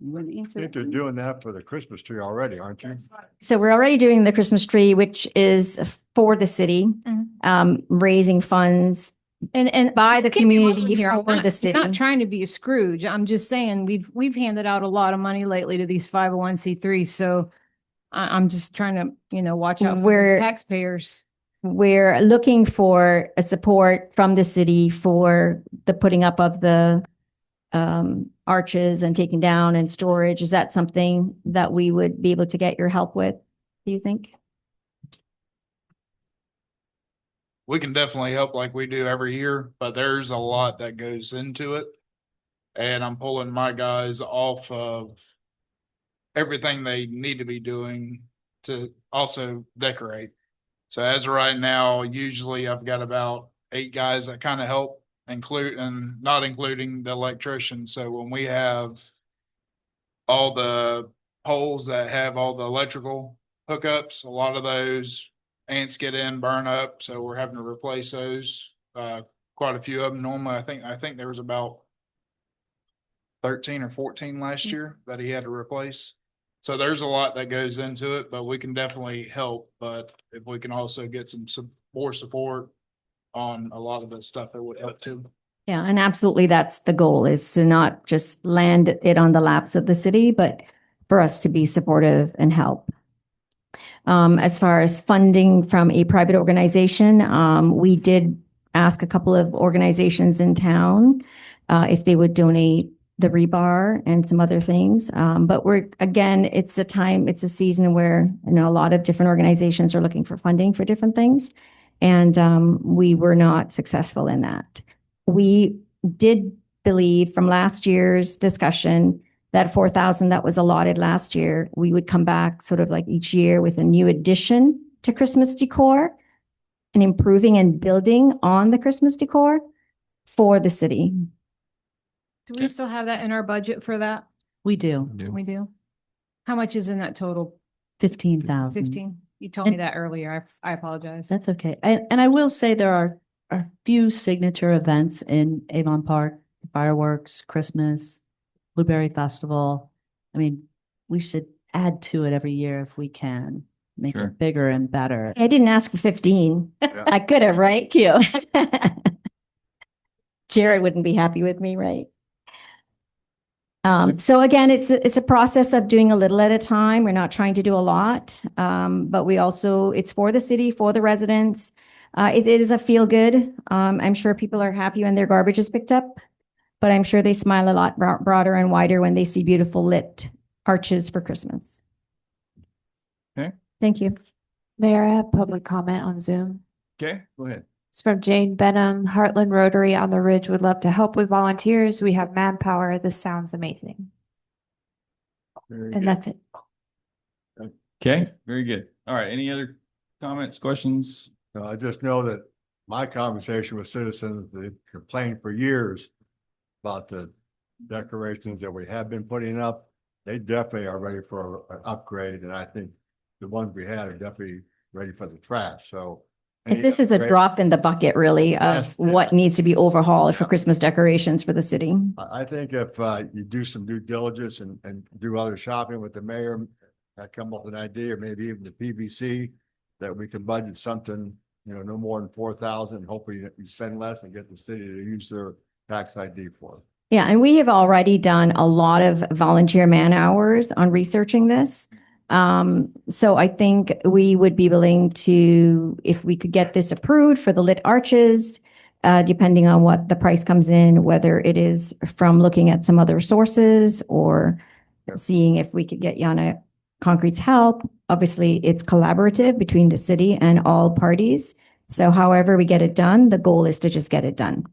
I think they're doing that for the Christmas tree already, aren't you? So we're already doing the Christmas tree, which is for the city, raising funds and by the Don't get me wrong community here, I'm for not- the city. Not trying to be a Scrooge. I'm just saying we've handed out a lot of money lately to these 501c3s. So I'm just trying to, watch out for the taxpayers. We're looking for a support from the city for the putting up of the arches and taking down and storage. Is that something that we would be able to get your help with, do you think? We can definitely help like we do every year, but there's a lot that goes into it. And I'm pulling my guys off of everything they need to be doing to also decorate. So as of right now, usually I've got about 8 guys that kind of help and not including the electrician. So when we have all the poles that have all the electrical hookups, a lot of those ants get in, burn up. So we're having to replace those. Quite a few of them. Normally, I think there was about 13 or 14 last year that he had to replace. So there's a lot that goes into it, but we can definitely help. But if we can also get some more support on a lot of the stuff, that would help too. Yeah, and absolutely, that's the goal, is to not just land it on the laps of the city, but for us to be supportive and help. As far as funding from a private organization, we did ask a couple of organizations in town if they would donate the rebar and some other things. But it's a season where, a lot of different organizations are looking for funding for different things. And we were not successful in that. We did believe from last year's discussion that 4,000 that was allotted last year, we would come back sort of like each year with a new addition to Christmas decor and improving and building on the Christmas decor for the city. Do we still have that in our budget for that? We do. We do? How much is in that total? 15,000. 15? You told me that earlier. I apologize. That's okay. And I will say there are a few signature events in Avon Park: fireworks, Christmas, Blueberry Festival. I mean, we should add to it every year if we can, make Sure. it bigger and better. I didn't ask for 15. I could have, right? Cute. Jared wouldn't be happy with me, right? So again, it's a process of doing a little at a time. We're not trying to do a lot, but it's for the city, for the residents. It is a feel good. I'm sure people are happy when their garbage is picked up, but I'm sure they smile a lot broader and wider when they see beautiful lit arches for Christmas. Okay. Thank you. Mayor, I have public comment on Zoom. Okay, go ahead. It's from Jane Benham. Heartland Rotary on the Ridge would love to help with volunteers. We have manpower. This sounds amazing. And that's it. Okay, very good. All right, any other comments, questions? I just know that my conversation with citizens, they complained for years about the decorations that we have been putting up. They definitely are ready for an upgrade, and I think the ones we had are definitely ready for the trash, so. This is a drop in the bucket, really, of what needs to be overhauled for Christmas decorations for the city. I think if you do some due diligence and do other shopping with the mayor, come up with an idea, or maybe even the PBC, that we can budget something, no more than 4,000. Hopefully you spend less and get the city to use their tax ID for it. Yeah, and we have already done a lot of volunteer man hours on researching this. So I think we would be willing to, if we could get this approved for the lit arches, depending on what the price comes in, whether it is from looking at some other sources or seeing if we could get Yana Concrete's help. Obviously, it's collaborative between the city and all parties. So however we get it done, the goal is to just get it done.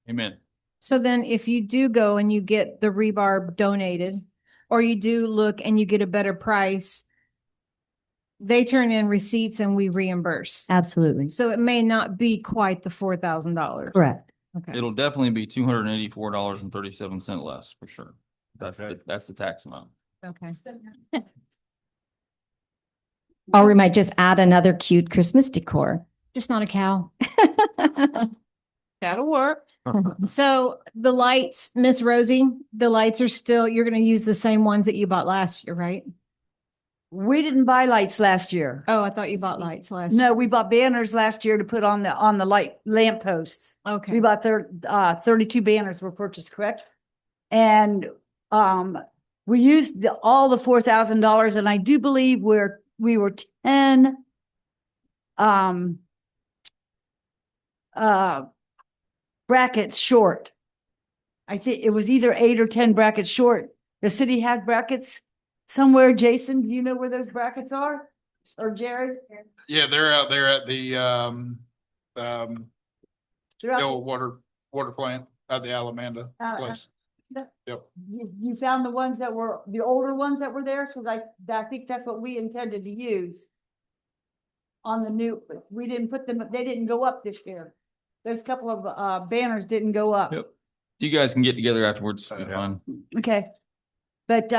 Amen. So then if you do go and you get the rebar donated, or you do look and you get a better price, they turn in receipts and we reimburse. Absolutely. So it may not be quite the $4,000. Correct. Okay. It'll definitely be $284.37 less for sure. That's the tax amount. Okay. Or we might just add another cute Christmas decor. Just not a cow. That'll work. So the lights, Miss Rosie, the lights are still, you're going to use the same ones that you bought last year, right? We didn't buy lights last year. Oh, I thought you bought lights last year. No, we bought banners last year to put on the light lamp posts. Okay. We bought 32 banners were purchased, correct? And we used all the $4,000, and I do believe we were 10 brackets short. I think it was either 8 or 10 brackets short. The city had brackets somewhere. Jason, do you know where those brackets are? Or Jared? Yeah, they're out there at the They're out old water plant at the Alamanda place. Yep. You found the ones that were, the older ones that were there? Cause I think that's what we intended to use. On the new, but we didn't put them, they didn't go up this year. Those couple of, banners didn't go up. Yep. You guys can get together afterwards. Be fine. Okay. But,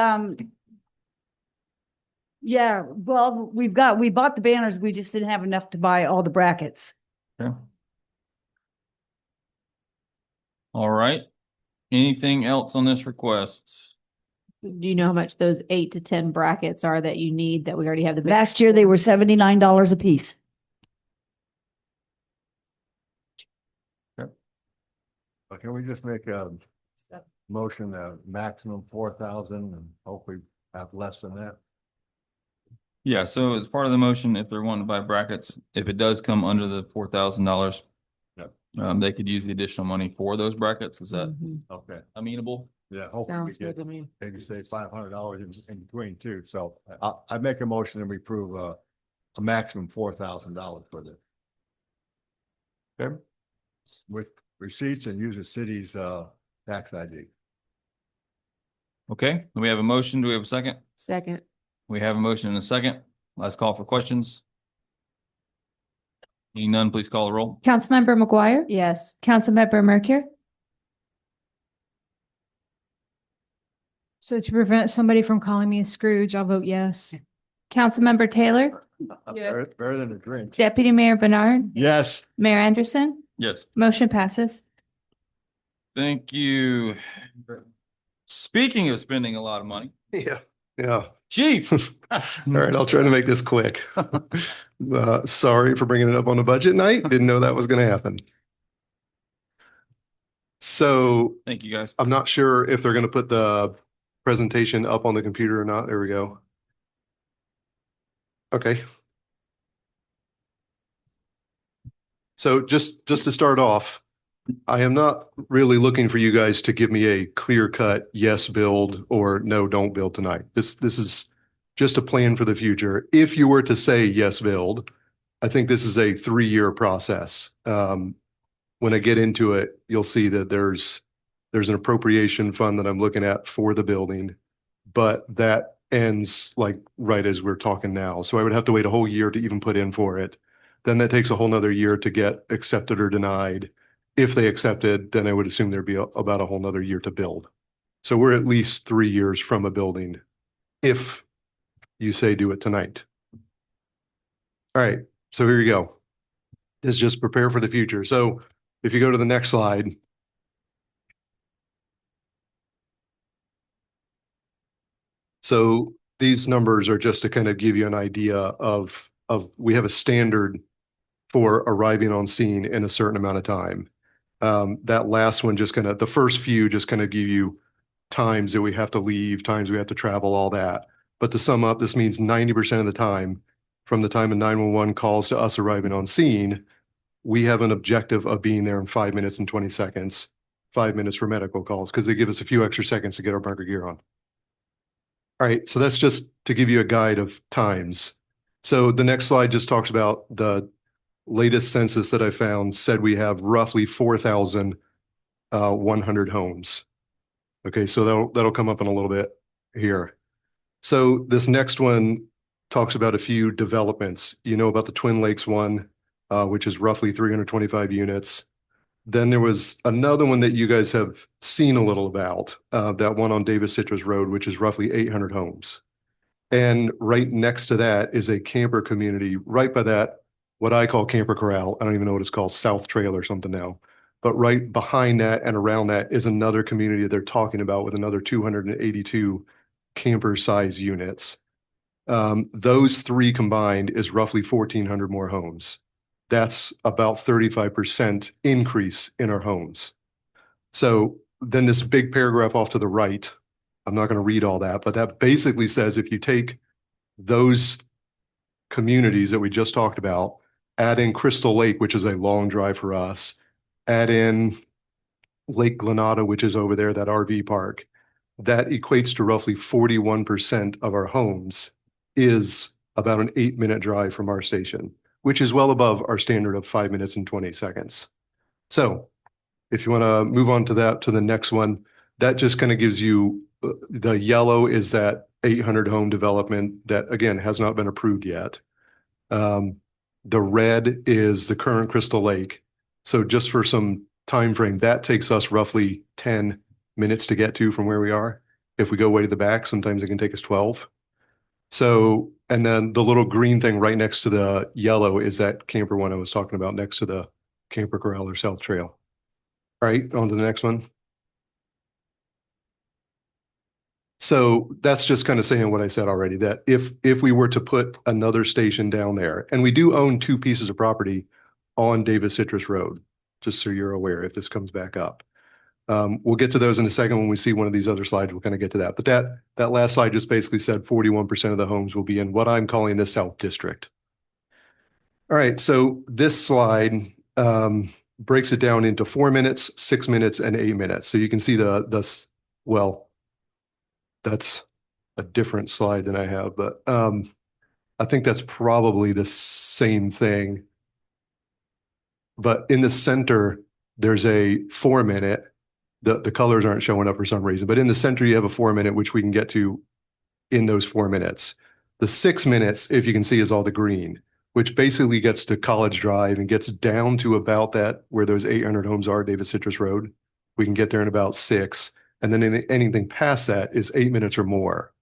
yeah, well, we bought the banners. We just didn't have enough to buy all the brackets. Okay. All right. Anything else on this request? Do you know how much those 8 to 10 brackets are that you need that we already have the? Last year, they were $79 a piece. Can we just make a motion that maximum 4,000 and hopefully have less than that? Yeah, so as part of the motion, if they're wanting to buy brackets, if it does come under the $4,000, they could use the additional money for those brackets. Is that Okay. amenable? Yeah, hopefully we Sounds good get, to me. maybe say $500 in between too. So I make a motion and we approve a maximum $4,000 for this. Okay. With receipts and use the city's tax ID. Okay, we have a motion. Do we have a second? Second. We have a motion and a second. Last call for questions. Seeing none, please call the roll. Councilmember McGuire? Yes. Councilmember Mercure? So to prevent somebody from calling me a Scrooge, I'll vote yes. Councilmember Taylor? Better than a drink. Deputy Mayor Bernard? Yes. Mayor Anderson? Yes. Motion passes. Thank you. Speaking of spending a lot of money, Yeah, yeah. Chief. All right, I'll try to make this quick. Sorry for bringing it up on a budget night. Didn't know that was going to happen. So Thank you, guys. I'm not sure if they're going to put the presentation up on the computer or not. There we go. Okay. So just to start off, I am not really looking for you guys to give me a clear cut, yes, build or no, don't build tonight. This is just a plan for the future. If you were to say yes, build, I think this is a 3-year process. When I get into it, you'll see that there's an appropriation fund that I'm looking at for the building, but that ends like right as we're talking now. So I would have to wait a whole year to even put in for it. Then that takes a whole nother year to get accepted or denied. If they accepted, then I would assume there'd be about a whole nother year to build. So we're at least 3 years from a building if you say do it tonight. All right, so here you go. This is just prepare for the future. So if you go to the next slide. So these numbers are just to kind of give you an idea of we have a standard for arriving on scene in a certain amount of time. That last one just kind of, the first few just kind of give you times that we have to leave, times we have to travel, all that. But to sum up, this means 90% of the time, from the time a 911 calls to us arriving on scene, we have an objective of being there in 5 minutes and 20 seconds, 5 minutes for medical calls, because they give us a few extra seconds to get our bunker gear on. All right, so that's just to give you a guide of times. So the next slide just talks about the latest census that I found said we have roughly 4,100 homes. Okay, so that'll come up in a little bit here. So this next one talks about a few developments. You know about the Twin Lakes one, which is roughly 325 units. Then there was another one that you guys have seen a little about, that one on Davis Citrus Road, which is roughly 800 homes. And right next to that is a camper community right by that, what I call Camper Corral. I don't even know what it's called, South Trail or something now. But right behind that and around that is another community they're talking about with another 282 camper size units. Those three combined is roughly 1,400 more homes. That's about 35% increase in our homes. So then this big paragraph off to the right, I'm not going to read all that, but that basically says if you take those communities that we just talked about, add in Crystal Lake, which is a long drive for us, add in Lake Glenada, which is over there, that RV park, that equates to roughly 41% of our homes is about an 8-minute drive from our station, which is well above our standard of 5 minutes and 20 seconds. So if you want to move on to the next one, that just kind of gives you, the yellow is that 800 home development that again has not been approved yet. The red is the current Crystal Lake. So just for some time frame, that takes us roughly 10 minutes to get to from where we are. If we go way to the back, sometimes it can take us 12. So, and then the little green thing right next to the yellow is that camper one I was talking about next to the Camper Corral or South Trail. All right, on to the next one. So that's just kind of saying what I said already, that if we were to put another station down there, and we do own 2 pieces of property on Davis Citrus Road, just so you're aware if this comes back up. We'll get to those in a second when we see one of these other slides. We'll kind of get to that. But that last slide just basically said 41% of the homes will be in what I'm calling the South District. All right, so this slide breaks it down into 4 minutes, 6 minutes, and 8 minutes. So you can see well, that's a different slide than I have, but I think that's probably the same thing. But in the center, there's a 4 minute. The colors aren't showing up for some reason, but in the center, you have a 4 minute, which we can get to in those 4 minutes. The 6 minutes, if you can see, is all the green, which basically gets to College Drive and gets down to about that where those 800 homes are, Davis Citrus Road. We can get there in about 6. And then anything past that is 8 minutes or more.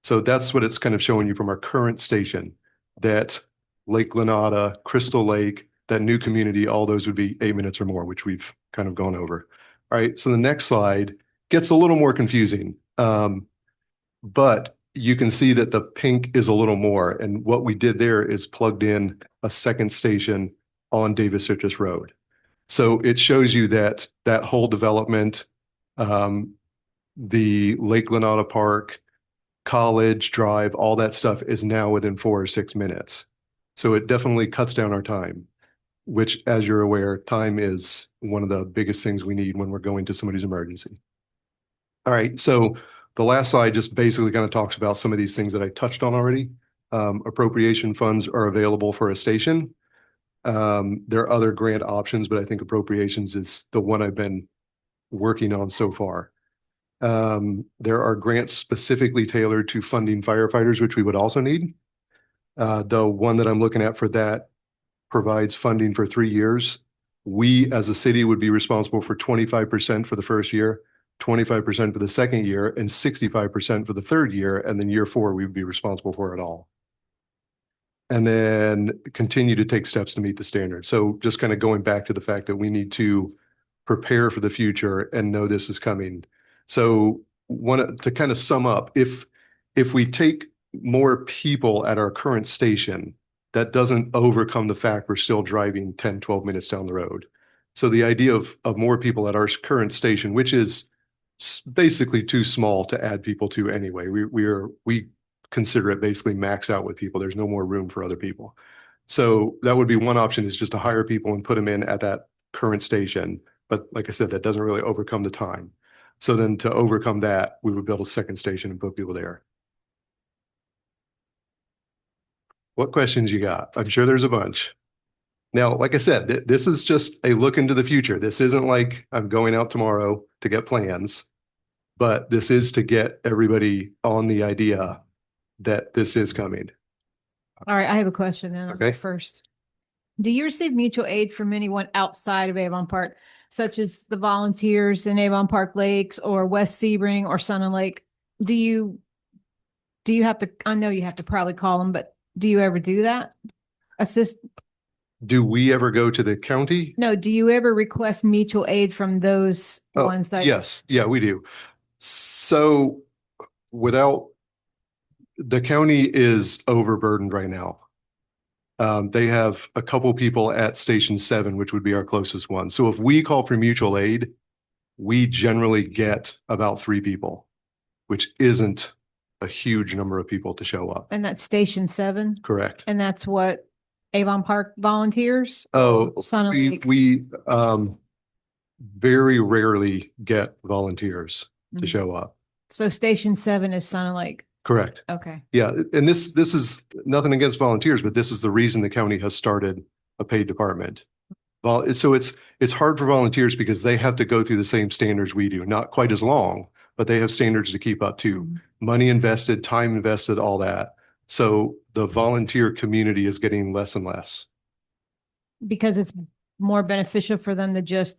So that's what it's kind of showing you from our current station, that Lake Glenada, Crystal Lake, that new community, all those would be 8 minutes or more, which we've kind of gone over. All right, so the next slide gets a little more confusing, but you can see that the pink is a little more. And what we did there is plugged in a second station on Davis Citrus Road. So it shows you that that whole development, the Lake Glenada Park, College Drive, all that stuff is now within 4 or 6 minutes. So it definitely cuts down our time, which, as you're aware, time is one of the biggest things we need when we're going to somebody's emergency. All right, so the last slide just basically kind of talks about some of these things that I touched on already. Appropriation funds are available for a station. There are other grant options, but I think appropriations is the one I've been working on so far. There are grants specifically tailored to funding firefighters, which we would also need. The one that I'm looking at for that provides funding for 3 years. We, as a city, would be responsible for 25% for the first year, 25% for the second year, and 65% for the third year. And then year 4, we would be responsible for it all. And then continue to take steps to meet the standard. So just kind of going back to the fact that we need to prepare for the future and know this is coming. So to kind of sum up, if we take more people at our current station, that doesn't overcome the fact we're still driving 10, 12 minutes down the road. So the idea of more people at our current station, which is basically too small to add people to anyway, we consider it basically max out with people. There's no more room for other people. So that would be one option, is just to hire people and put them in at that current station. But like I said, that doesn't really overcome the time. So then to overcome that, we would build a second station and put people there. What questions you got? I'm sure there's a bunch. Now, like I said, this is just a look into the future. This isn't like I'm going out tomorrow to get plans, but this is to get everybody on the idea that this is coming. All right, I have a question then. Okay. First, do you receive mutual aid from anyone outside of Avon Park, such as the volunteers in Avon Park Lakes or West Sebring or Sun and Lake? Do you have to, I know you have to probably call them, but do you ever do that? Do we ever go to the county? No, do you ever request mutual aid from those ones that? Yes. Yeah, we do. So the county is overburdened right now. They have a couple people at Station 7, which would be our closest one. So if we call for mutual aid, we generally get about 3 people, which isn't a huge number of people to show up. And that's Station 7? Correct. And that's what Avon Park volunteers? Oh, Sun and Lake? we very rarely get volunteers to show up. So Station 7 is Sun and Lake? Correct. Okay. Yeah, and this is nothing against volunteers, but this is the reason the county has started a paid department. So it's hard for volunteers because they have to go through the same standards we do, not quite as long, but they have standards to keep up too. Money invested, time invested, all that. So the volunteer community is getting less and less. Because it's more beneficial for them to just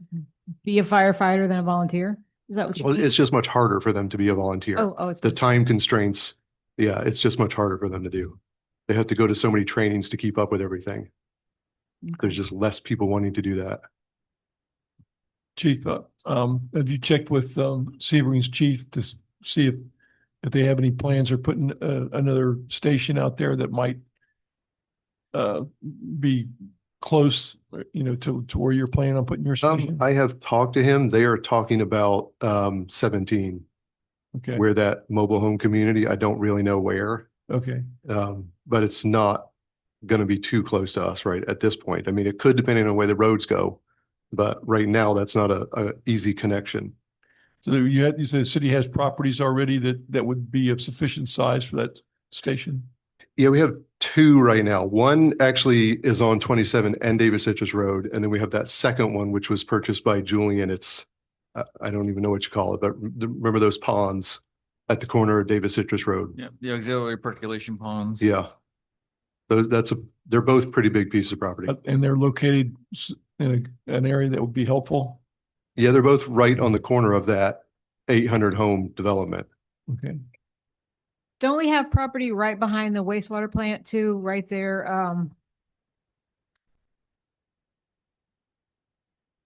be a firefighter than a volunteer? Is that what you Well, mean? it's just much harder for them to be a volunteer. It's The time constraints, yeah, it's just much harder for them to do. They have to go to so many trainings to keep up with everything. There's just less people wanting to do that. Chief, have you checked with Sebring's chief to see if they have any plans or putting another station out there that might be close, to where you're planning on putting your station? I have talked to him. They are talking about 17. Okay. Where that mobile home community, I don't really know where. Okay. But it's not going to be too close to us right at this point. I mean, it could depending on the way the roads go, but right now that's not a easy connection. So you said the city has properties already that would be of sufficient size for that station? Yeah, we have two right now. One actually is on 27 and Davis Citrus Road. And then we have that second one, which was purchased by Julian. It's, I don't even know what you call it, but remember those ponds at the corner of Davis Citrus Road? Yeah, the auxiliary percolation ponds. Yeah. They're both pretty big pieces of property. And they're located in an area that would be helpful? Yeah, they're both right on the corner of that 800 home development. Okay. Don't we have property right behind the wastewater plant too, right there?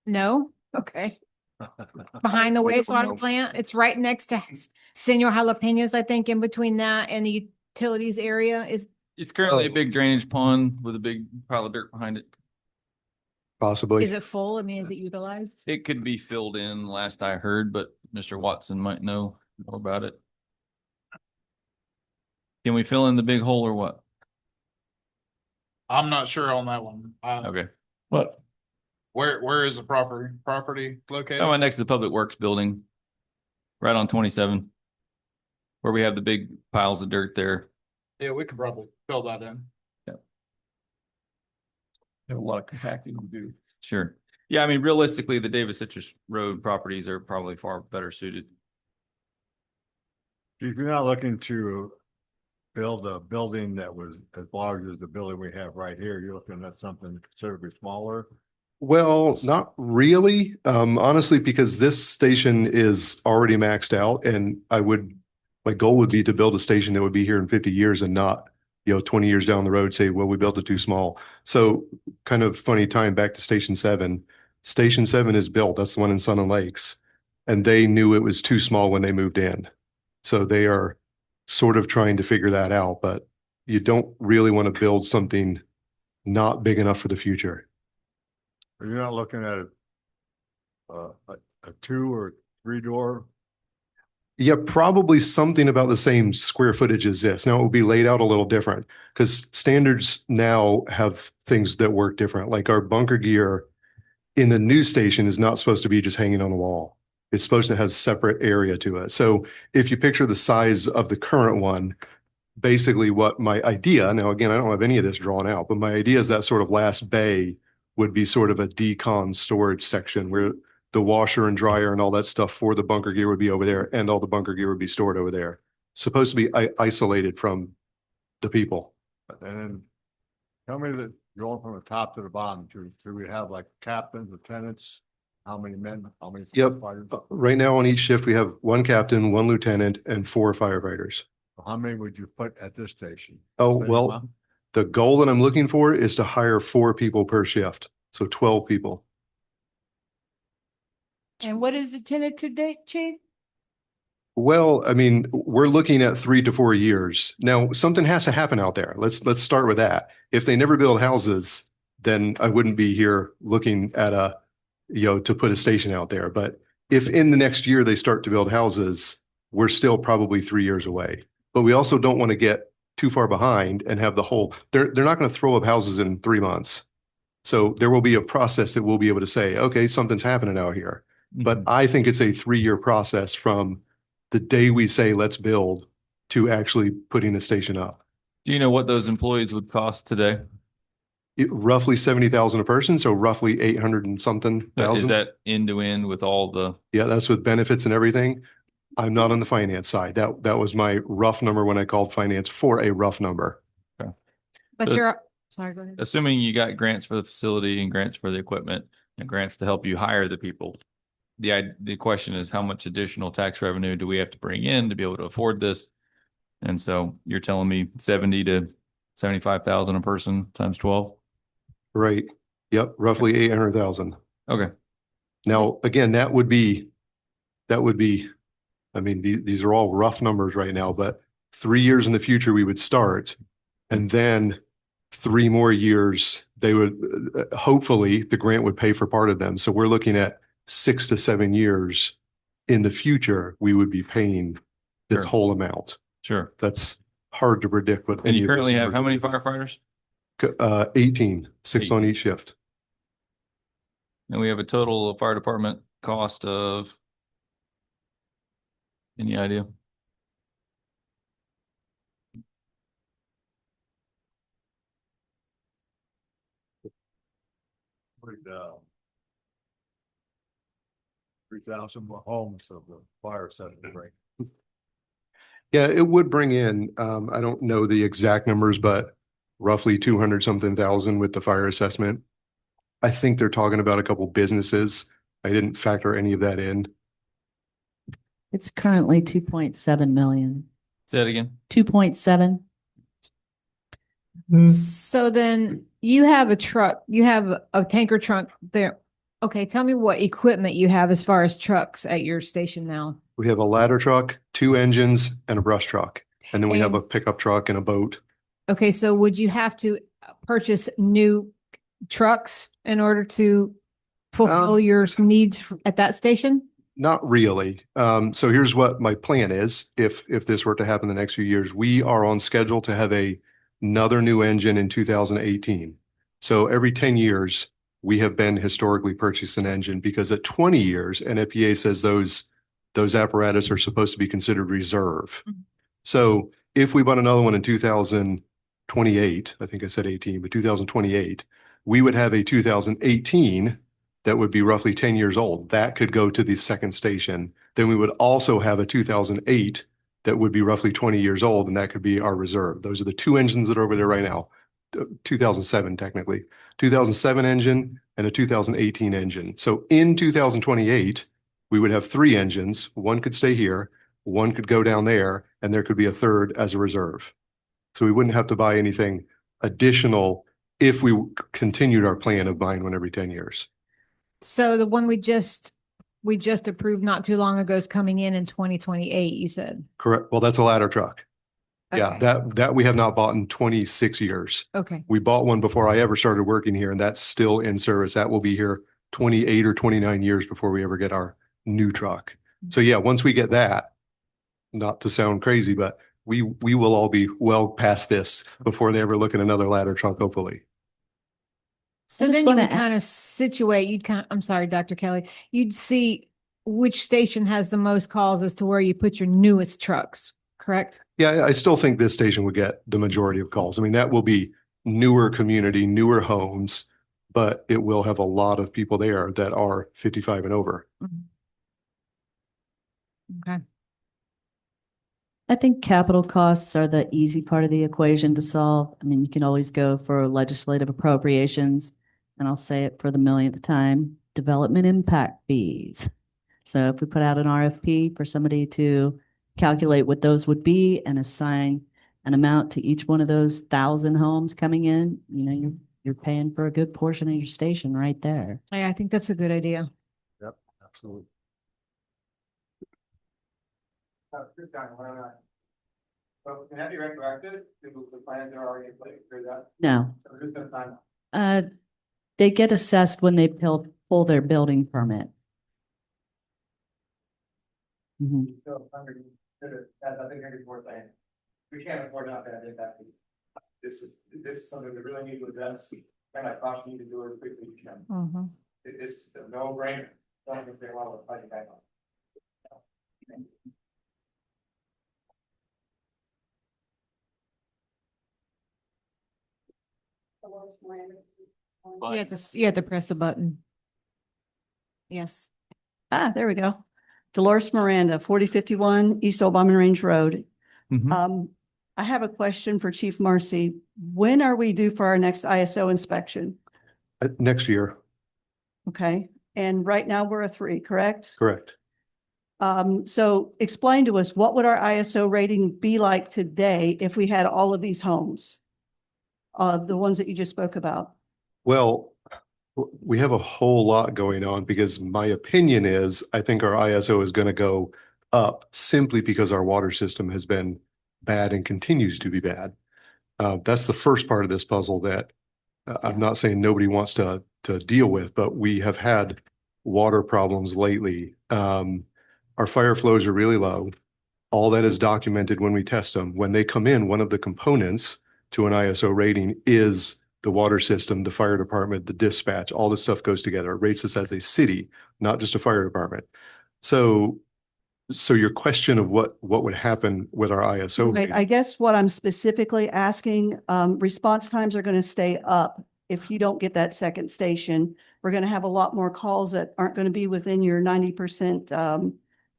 No? Okay. Behind the wastewater plant, it's right next to Senor Jalapenos, I think, in between that and the utilities area is. It's currently a big drainage pond with a big pile of dirt behind it. Possibly. Is it full? I mean, is it utilized? It could be filled in, last I heard, but Mr. Watson might know more about it. Can we fill in the big hole or what? I'm not sure on that one. Okay. What? Where is the property located? Right next to the Public Works building, right on 27, where we have the big piles of dirt there. Yeah, we could probably fill that in. Have a lot of hacking to do. Sure. Yeah, I mean, realistically, the Davis Citrus Road properties are probably far better suited. If you're not looking to build a building that was as large as the building we have right here, you're looking at something considerably smaller. Well, not really, honestly, because this station is already maxed out and my goal would be to build a station that would be here in 50 years and not, 20 years down the road, say, well, we built it too small. So kind of funny time back to Station 7. Station 7 is built. That's the one in Sun and Lakes. And they knew it was too small when they moved in. So they are sort of trying to figure that out, but you don't really want to build something not big enough for the future. You're not looking at a 2 or 3 door. Yeah, probably something about the same square footage as this. Now it will be laid out a little different because standards now have things that work different. Like our bunker gear in the new station is not supposed to be just hanging on the wall. It's supposed to have separate area to it. So if you picture the size of the current one, basically what my idea, now again, I don't have any of this drawn out, but my idea is that sort of last bay would be sort of a decon storage section where the washer and dryer and all that stuff for the bunker gear would be over there and all the bunker gear would be stored over there. Supposed to be isolated from the people. And then tell me that going from the top to the bottom, do we have like captains, lieutenants? How many men? How many Yep. firefighters? Right now on each shift, we have 1 captain, 1 lieutenant, and 4 firefighters. How many would you put at this station? Oh, Same well, amount? the goal that I'm looking for is to hire 4 people per shift. So 12 people. And what is the tentative date, Chief? Well, I mean, we're looking at 3 to 4 years. Now, something has to happen out there. Let's start with that. If they never build houses, then I wouldn't be here looking at to put a station out there. But if in the next year they start to build houses, we're still probably 3 years away. But we also don't want to get too far behind and have they're not going to throw up houses in 3 months. So there will be a process that we'll be able to say, okay, something's happening out here. But I think it's a 3-year process from the day we say let's build to actually putting a station up. Do you know what those employees would cost today? Roughly 70,000 a person, so roughly 800 and something thousand. Is that end to end with all the? Yeah, that's with benefits and everything. I'm not on the finance side. That was my rough number when I called finance for a rough number. But So- you're, sorry, go ahead. Assuming you got grants for the facility and grants for the equipment and grants to help you hire the people. The question is, how much additional tax revenue do we have to bring in to be able to afford this? And so you're telling me 70 to 75,000 a person times 12? Right. Yep, roughly 800,000. Okay. Now, again, that would be, I mean, these are all rough numbers right now, but 3 years in the future, we would start. And then 3 more years, they would, hopefully, the grant would pay for part of them. So we're looking at 6 to 7 years in the future, we would be paying this Sure. whole amount. Sure. That's hard to predict. What And you currently have how many firefighters? 18, 6 on each shift. And we have a total fire department cost of, any idea? With, 3,000 more homes of the fire setting, right? Yeah, it would bring in, I don't know the exact numbers, but roughly 200 something thousand with the fire assessment. I think they're talking about a couple businesses. I didn't factor any of that in. It's currently 2.7 million. Say that again. 2.7. So then you have a truck, you have a tanker truck there. Okay, tell me what equipment you have as far as trucks at your station now. We have a ladder truck, 2 engines and a brush truck. And then we have And- a pickup truck and a boat. Okay, so would you have to purchase new trucks in order to fulfill your needs at that station? Not really. So here's what my plan is. If this were to happen the next few years, we are on schedule to have another new engine in 2018. So every 10 years, we have been historically purchasing an engine because at 20 years, NFPA says those apparatus are supposed to be considered reserve. So if we bought another one in 2028, I think I said 18, but 2028, we would have a 2018 that would be roughly 10 years old. That could go to the second station. Then we would also have a 2008 that would be roughly 20 years old, and that could be our reserve. Those are the 2 engines that are over there right now. 2007, technically. 2007 engine and a 2018 engine. So in 2028, we would have 3 engines. 1 could stay here, 1 could go down there, and there could be a third as a reserve. So we wouldn't have to buy anything additional if we continued our plan of buying one every 10 years. So the one we just approved not too long ago is coming in 2028, you said? Correct. Well, that's a ladder truck. Yeah, Okay. that we have not bought in 26 years. Okay. We bought one before I ever started working here, and that's still in service. That will be here 28 or 29 years before we ever get our new truck. So yeah, once we get that, not to sound crazy, but we will all be well past this before they ever look at another ladder truck, hopefully. So just then you wanna would kind of situate, I'm sorry, Dr. Kelly, you'd see which station has the most calls as to where you put your newest trucks, correct? Yeah, I still think this station would get the majority of calls. I mean, that will be newer community, newer homes, but it will have a lot of people there that are 55 and over. Okay. I think capital costs are the easy part of the equation to solve. I mean, you can always go for legislative appropriations, and I'll say it for the millionth time, development impact fees. So if we put out an RFP for somebody to calculate what those would be and assign an amount to each one of those 1,000 homes coming in, you know, you're paying for a good portion of your station right there. Yeah, I think that's a good idea. Yep, absolutely. This time, why not? So can that be retroactive to the plans that are already in place or that? No. So who's gonna sign off? They get assessed when they pull their building permit. Mhm. So under, that's I think it's worth saying. We can't afford not to have impact fees. This is something we really need to address, and I caution you to do it as quickly as you can. Mhm. It's a no-brainer. Don't think they want to fight back on. You have to press the button. Yes. There we go. Dolores Miranda, 4051 East Old Bowman Range Road. Mhm. I have a question for Chief Marcy. When are we due for our next ISO inspection? Next year, Okay, and right now we're a 3, correct? correct. So explain to us, what would our ISO rating be like today if we had all of these homes? The ones that you just spoke about? Well, we have a whole lot going on because my opinion is I think our ISO is going to go up simply because our water system has been bad and continues to be bad. That's the first part of this puzzle that I'm not saying nobody wants to deal with, but we have had water problems lately. Our fire flows are really low. All that is documented when we test them. When they come in, one of the components to an ISO rating is the water system, the fire department, the dispatch, all this stuff goes together. It rates us as a city, not just a fire department. So your question of what would happen with our ISO Right, I guess what I'm specifically asking, response times are going to stay up. If you don't get that second station, we're going to have a lot more calls that aren't going to be within your 90%.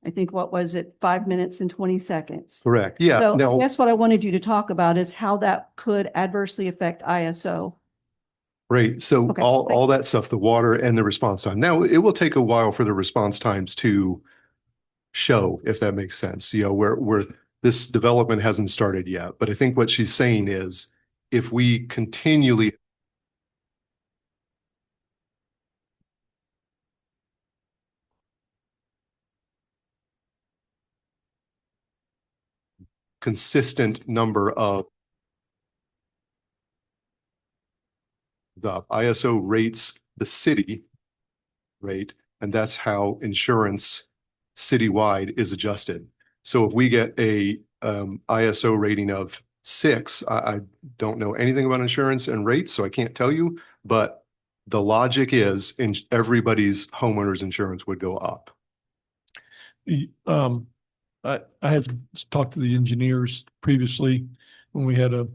I think, what was it, 5 minutes and 20 seconds? Correct. Yeah. So Now, that's what I wanted you to talk about, is how that could adversely affect ISO. right. So Okay. all that stuff, the water and the response time. Now, it will take a while for the response times to show, if that makes sense. You know, where this development hasn't started yet. But I think what she's saying is if we continually consistent number of the ISO rates the city rate, and that's how insurance citywide is adjusted. So if we get a ISO rating of 6, I don't know anything about insurance and rates, so I can't tell you, but the logic is everybody's homeowner's insurance would go up. I had talked to the engineers previously when we had a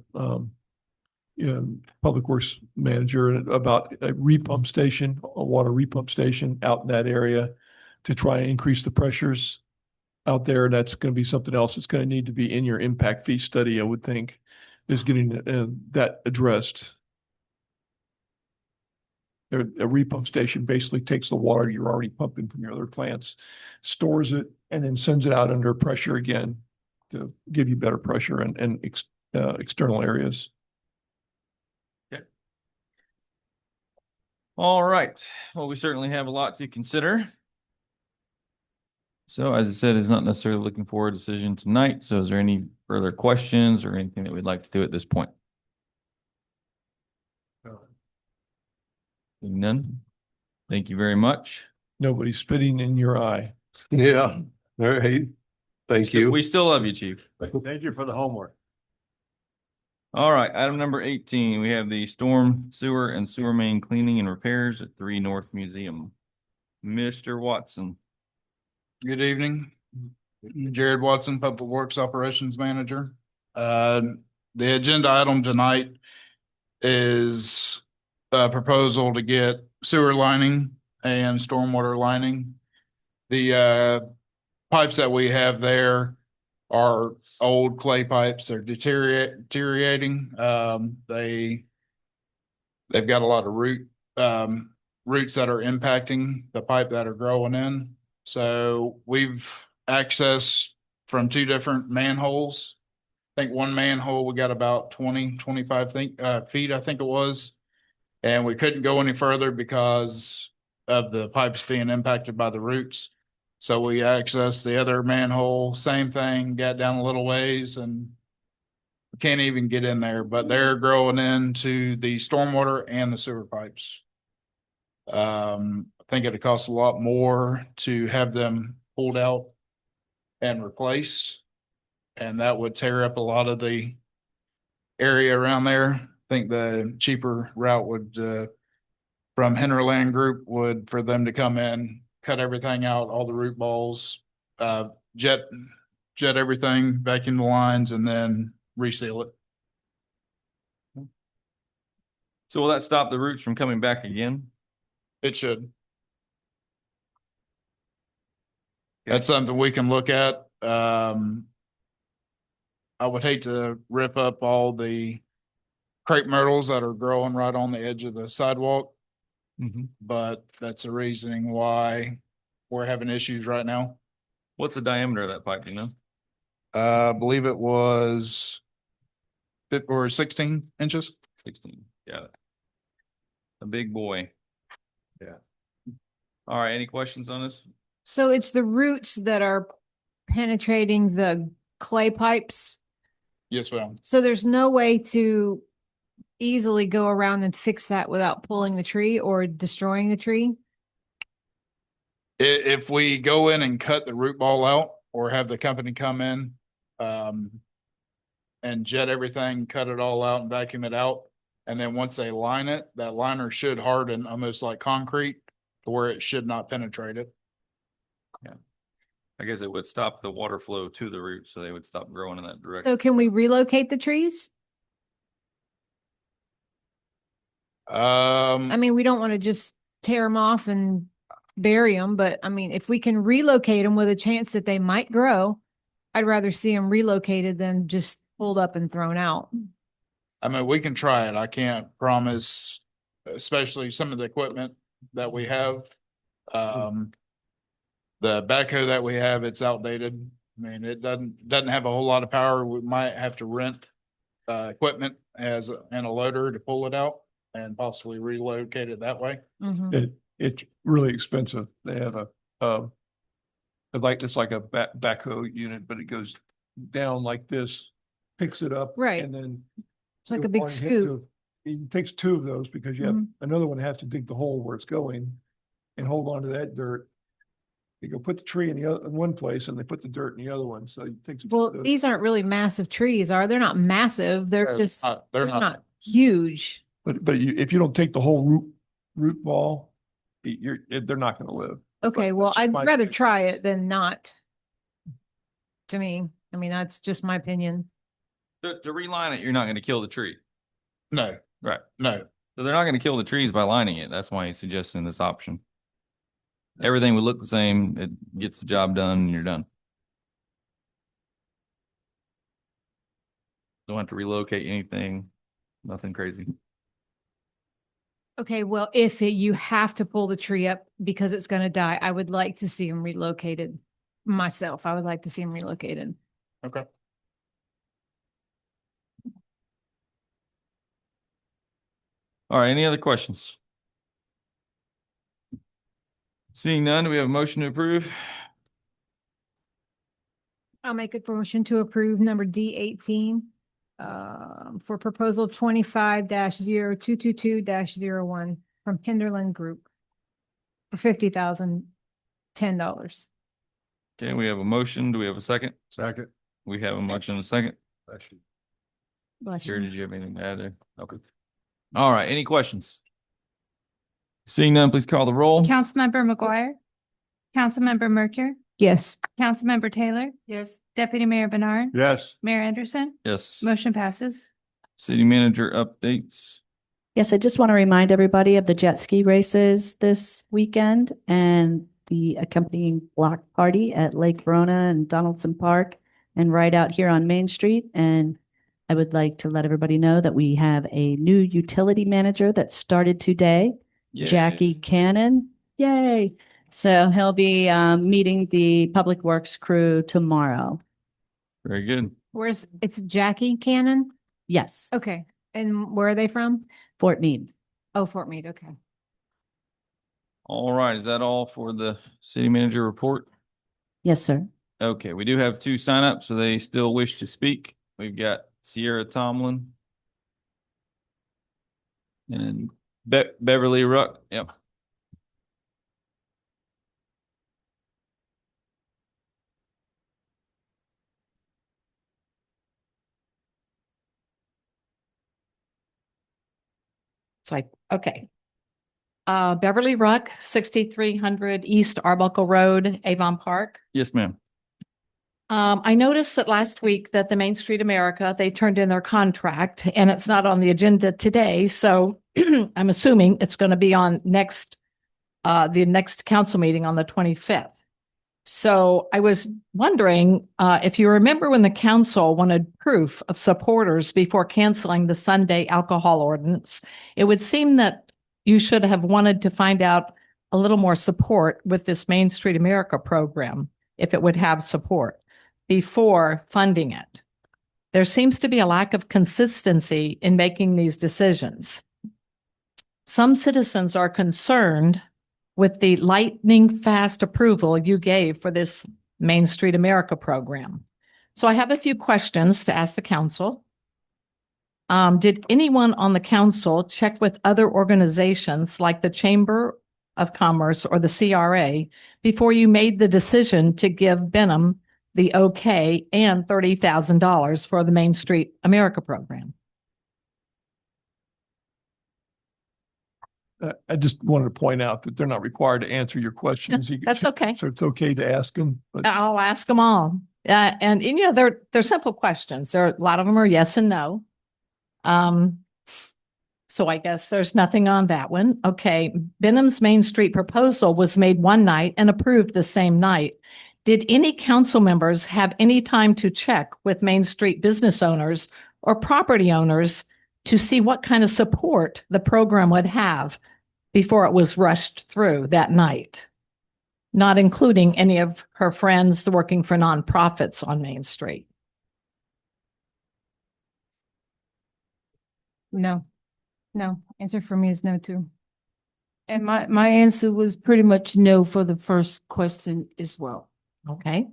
public works manager about a repump station, a water repump station out in that area to try and increase the pressures out there. And that's going to be something else that's going to need to be in your impact fee study, I would think, is getting that addressed. A repump station basically takes the water you're already pumping from your other plants, stores it, and then sends it out under pressure again to give you better pressure and external areas. Okay. All right. Well, we certainly have a lot to consider. So as I said, it's not necessarily looking for a decision tonight. So is there any further questions or anything that we'd like to do at this point? None. Thank you very much. Nobody's spitting in your eye. Yeah. All right. Thank you. We still love you, Chief. Thank you for the homework. All right, item number 18, we have the storm sewer and sewer main cleaning and repairs at 3 North Museum. Mr. Watson. Good evening. Jared Watson, Public Works Operations Manager. The agenda item tonight is a proposal to get sewer lining and stormwater lining. The pipes that we have there are old clay pipes. They're deteriorating. They've got a lot of roots that are impacting the pipe that are growing in. So we've accessed from 2 different manholes. I think one manhole, we got about 25 feet, I think it was. And we couldn't go any further because of the pipes being impacted by the roots. So we accessed the other manhole, same thing, got down a little ways and we can't even get in there, but they're growing into the stormwater and the sewer pipes. I think it'd cost a lot more to have them pulled out and replaced. And that would tear up a lot of the area around there. I think the cheaper route would, from Henderland Group would, for them to come in, cut everything out, all the root balls, jet everything, vacuum the lines, and then reseal it. So will that stop the roots from coming back again? It should. That's something we can look at. I would hate to rip up all the crepe myrtles that are growing right on the edge of the sidewalk, but that's the reasoning why we're having issues right now. What's the diameter of that pipe, do you know? I believe it was 16 inches. 16, got it. A big boy. Yeah. All right, any questions on this? So it's the roots that are penetrating the clay pipes. Yes, ma'am. So there's no way to easily go around and fix that without pulling the tree or destroying the tree. If we go in and cut the root ball out or have the company come in, and jet everything, cut it all out and vacuum it out. And then once they line it, that liner should harden almost like concrete to where it should not penetrate it. Yeah. I guess it would stop the water flow to the root, so they would stop growing in that direction. So can we relocate the trees? I mean, we don't want to just tear them off and bury them, but I mean, if we can relocate them with a chance that they might grow, I'd rather see them relocated than just pulled up and thrown out. I mean, we can try it. I can't promise, especially some of the equipment that we have. The backhoe that we have, it's outdated. I mean, it doesn't have a whole lot of power. We might have to rent equipment and a loader to pull it out and possibly relocate it that way. It's really expensive. They have it's like a backhoe unit, but it goes down like this, picks it up. Right. And then. It's like a big scoop. It takes two of those because you have another one has to dig the hole where it's going and hold on to that dirt. They go put the tree in one place and they put the dirt in the other one. So it takes. Well, these aren't really massive trees, are they? They're not massive. They're just, they're not huge. But if you don't take the whole root ball, they're not going to live. Okay, But well, that's I'd my rather opinion. try it than not. To me, I mean, that's just my opinion. To reline it, you're not going to kill the tree. No. Right. No. So they're not going to kill the trees by lining it. That's why he's suggesting this option. Everything would look the same. It gets the job done and you're done. Don't have to relocate anything. Nothing crazy. Okay, well, if you have to pull the tree up because it's going to die, I would like to see them relocated. Myself, I would like to see them relocated. Okay. All right. Any other questions? Seeing none, do we have a motion to approve? I'll make a motion to approve number D18 for proposal 25-0222-01 from Hinderland Group for $50,010. Okay, we have a motion. Do we have a second? Second. We have a motion and a second. Bless Sure, you. did you have anything to add there? Okay. All right, any questions? Seeing none, please call the roll. Councilmember McGuire? Councilmember Mercure? Yes. Councilmember Taylor? Yes. Deputy Mayor Bernard? Yes. Mayor Anderson? Yes. Motion passes. City manager updates. Yes, I just want to remind everybody of the jet ski races this weekend and the accompanying block party at Lake Verona and Donaldson Park and right out here on Main Street. And I would like to let everybody know that we have a new utility manager that started today, Yay. Jackie Cannon. Yay. So he'll be meeting the Public Works crew tomorrow. Very good. It's Jackie Cannon? Yes, Okay. And where are they from? Fort Meade. Oh, Fort Meade. Okay. All right, is that all for the city manager report? Yes, sir. Okay, we do have two signups, so they still wish to speak. We've got Sierra Tomlin and Beverly Ruck. Yep. Okay. Beverly Ruck, 6300 East Arbuckle Road, Avon Park. Yes, ma'am. I noticed that last week that the Main Street America, they turned in their contract and it's not on the agenda today. So I'm assuming it's going to be on the next council meeting on the 25th. So I was wondering if you remember when the council wanted proof of supporters before canceling the Sunday alcohol ordinance, it would seem that you should have wanted to find out a little more support with this Main Street America program, if it would have support, before funding it. There seems to be a lack of consistency in making these decisions. Some citizens are concerned with the lightning fast approval you gave for this Main Street America program. So I have a few questions to ask the council. Did anyone on the council check with other organizations like the Chamber of Commerce or the CRA before you made the decision to give Benham the okay and $30,000 for the Main Street America program? I just wanted to point out that they're not required to answer your questions. That's okay. So it's okay to ask them, but I'll ask them all. And you know, they're simple questions. A lot of them are yes and no. So I guess there's nothing on that one. Okay. Benham's Main Street proposal was made one night and approved the same night. Did any council members have any time to check with Main Street business owners or property owners to see what kind of support the program would have before it was rushed through that night, not including any of her friends working for nonprofits on Main Street? No. Answer for me is no too. And my answer was pretty much no for the first question as well. Okay.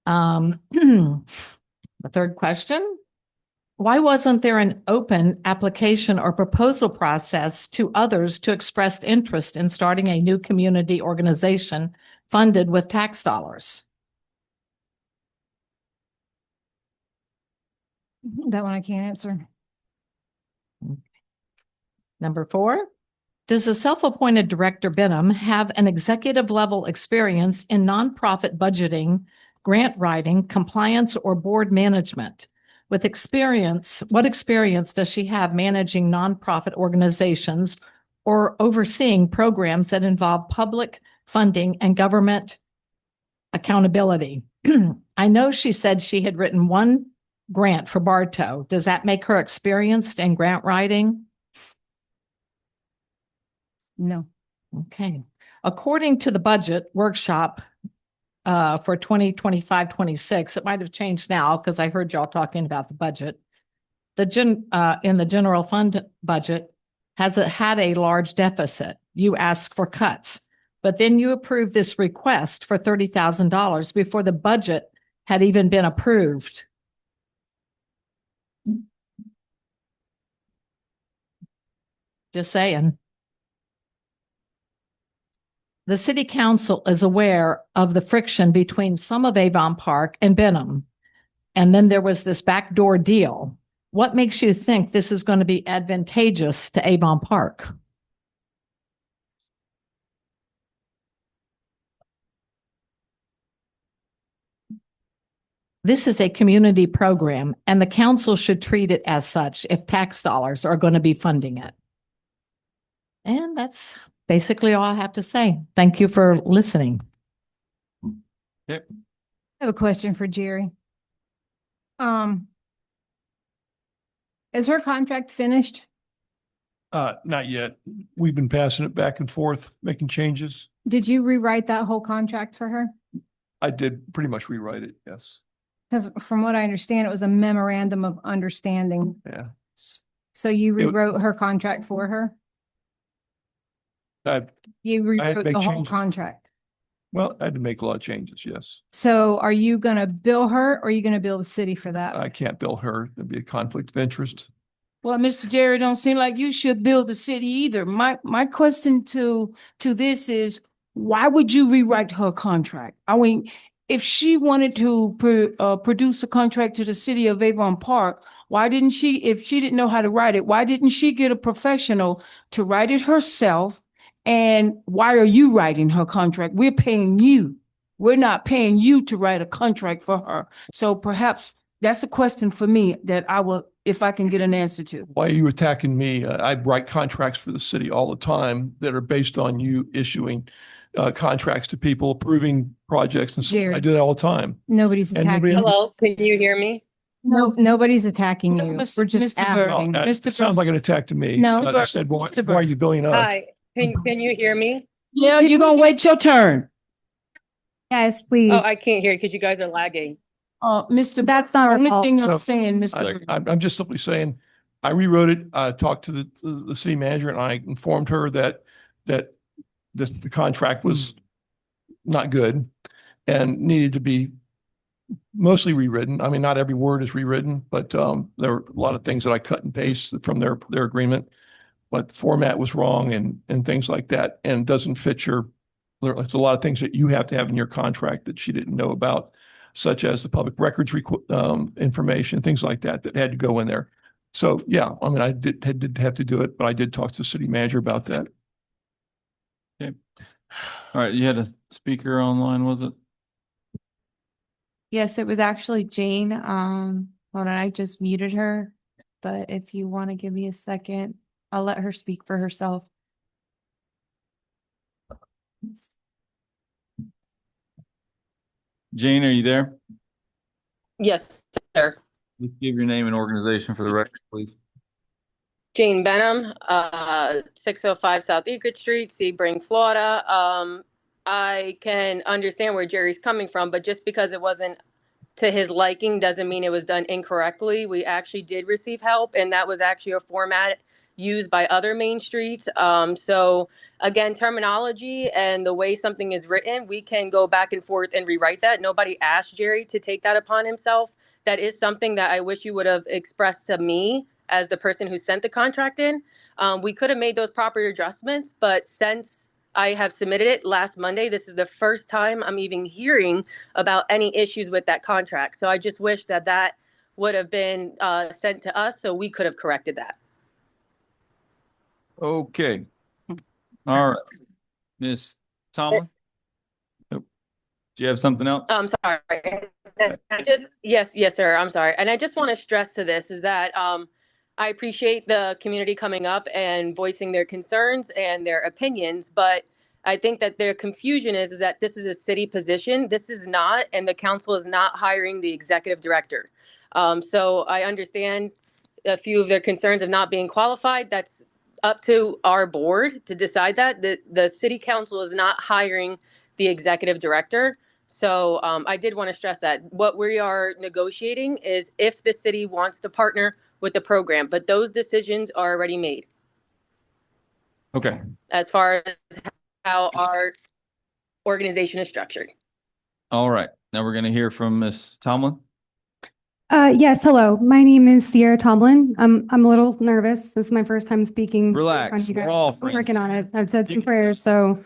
The third question. Why wasn't there an open application or proposal process to others to express interest in starting a new community organization funded with tax dollars? That one I can't answer. Number 4, does the self-appointed Director Benham have an executive level experience in nonprofit budgeting, grant writing, compliance, or board management? With experience, what experience does she have managing nonprofit organizations or overseeing programs that involve public funding and government accountability? I know she said she had written one grant for Bartow. Does that make her experienced in grant writing? No. Okay. According to the budget workshop for 2025-26, it might have changed now because I heard y'all talking about the budget. In the general fund budget had a large deficit. You asked for cuts, but then you approved this request for $30,000 before the budget had even been approved. Just saying. The city council is aware of the friction between some of Avon Park and Benham. And then there was this backdoor deal. What makes you think this is going to be advantageous to Avon Park? This is a community program, and the council should treat it as such if tax dollars are going to be funding it. And that's basically all I have to say. Thank you for listening. Yep. I have a question for Jerry. Is her contract finished? not yet. We've been passing it back and forth, making changes. Did you rewrite that whole contract for her? I did pretty much rewrite it, yes. Because from what I understand, it was a memorandum of understanding. Yeah. So you rewrote her contract for her? You I had to rewrote make the whole changes. contract. Well, I had to make a lot of changes, yes. So are you gonna bill her or are you gonna bill the city for that? I can't bill her. There'd be a conflict of interest. Well, Mr. Jerry, don't seem like you should build the city either. My question to this is, why would you rewrite her contract? I mean, if she wanted to produce a contract to the city of Avon Park, why didn't she, if she didn't know how to write it, why didn't she get a professional to write it herself? And why are you writing her contract? We're paying you. We're not paying you to write a contract for her. So perhaps that's a question for me that I will if I can get an answer to. Why are you attacking me? I write contracts for the city all the time that are based on you issuing contracts to people, approving projects. And so Jerry. I do that all the time. Nobody's And nobody attacking. else- Can you hear me? No, nobody's attacking you. Mr. We're just Mr. Byrd. asking. It Mr. sounds like an attack to me. No. It's not- I said, why Mr. why are you billing us? Can you hear me? Yeah, you're gonna wait your turn. Yes, please. Oh, I can't hear you because you guys are lagging. Mr. That's not our Only fault. thing I'm So, saying, Mr. I, Byrd. I'm just simply saying, I rewrote it. I talked to the city manager and I informed her that the contract was not good and needed to be mostly rewritten. I mean, not every word is rewritten, but there were a lot of things that I cut and paste from their agreement. But the format was wrong and things like that, and doesn't fit your. There's a lot of things that you have to have in your contract that she didn't know about, such as the public records information, things like that had to go in there. So yeah, I mean, I did have to do it, but I did talk to the city manager about that. Okay. All right, you had a speaker online, was it? Yes, it was actually Jane. Hold on, I just muted her. But if you want to give me a second, I'll let her speak for herself. Jane, are you there? Yes, sir. Please give your name and organization for the record, please. Jane Benham, 605 South Euclid Street, Sebring, Florida. I can understand where Jerry's coming from, but just because it wasn't to his liking doesn't mean it was done incorrectly. We actually did receive help, and that was actually a format used by other main streets. So again, terminology and the way something is written, we can go back and forth and rewrite that. Nobody asked Jerry to take that upon himself. That is something that I wish you would have expressed to me as the person who sent the contract in. We could have made those proper adjustments, but since I have submitted it last Monday, this is the first time I'm even hearing about any issues with that contract. So I just wish that that would have been sent to us so we could have corrected that. Okay. All right. Ms. Tomlin? Nope. Do you have something else? I'm sorry. Yes, sir. I'm sorry. And I just want to stress to this is that I appreciate the community coming up and voicing their concerns and their opinions, but I think that their confusion is that this is a city position. This is not, and the council is not hiring the executive director. So I understand a few of their concerns of not being qualified. That's up to our board to decide that. The city council is not hiring the executive director. So I did want to stress that what we are negotiating is if the city wants to partner with the program, but those decisions are already made Okay. as far as how our organization is structured. All right. Now we're going to hear from Ms. Tomlin. Yes, hello. My name is Sierra Tomlin. I'm a little nervous. This is my first time speaking. in Relax. front of you We're guys. all I'm friends. working on it. I've said some prayers, so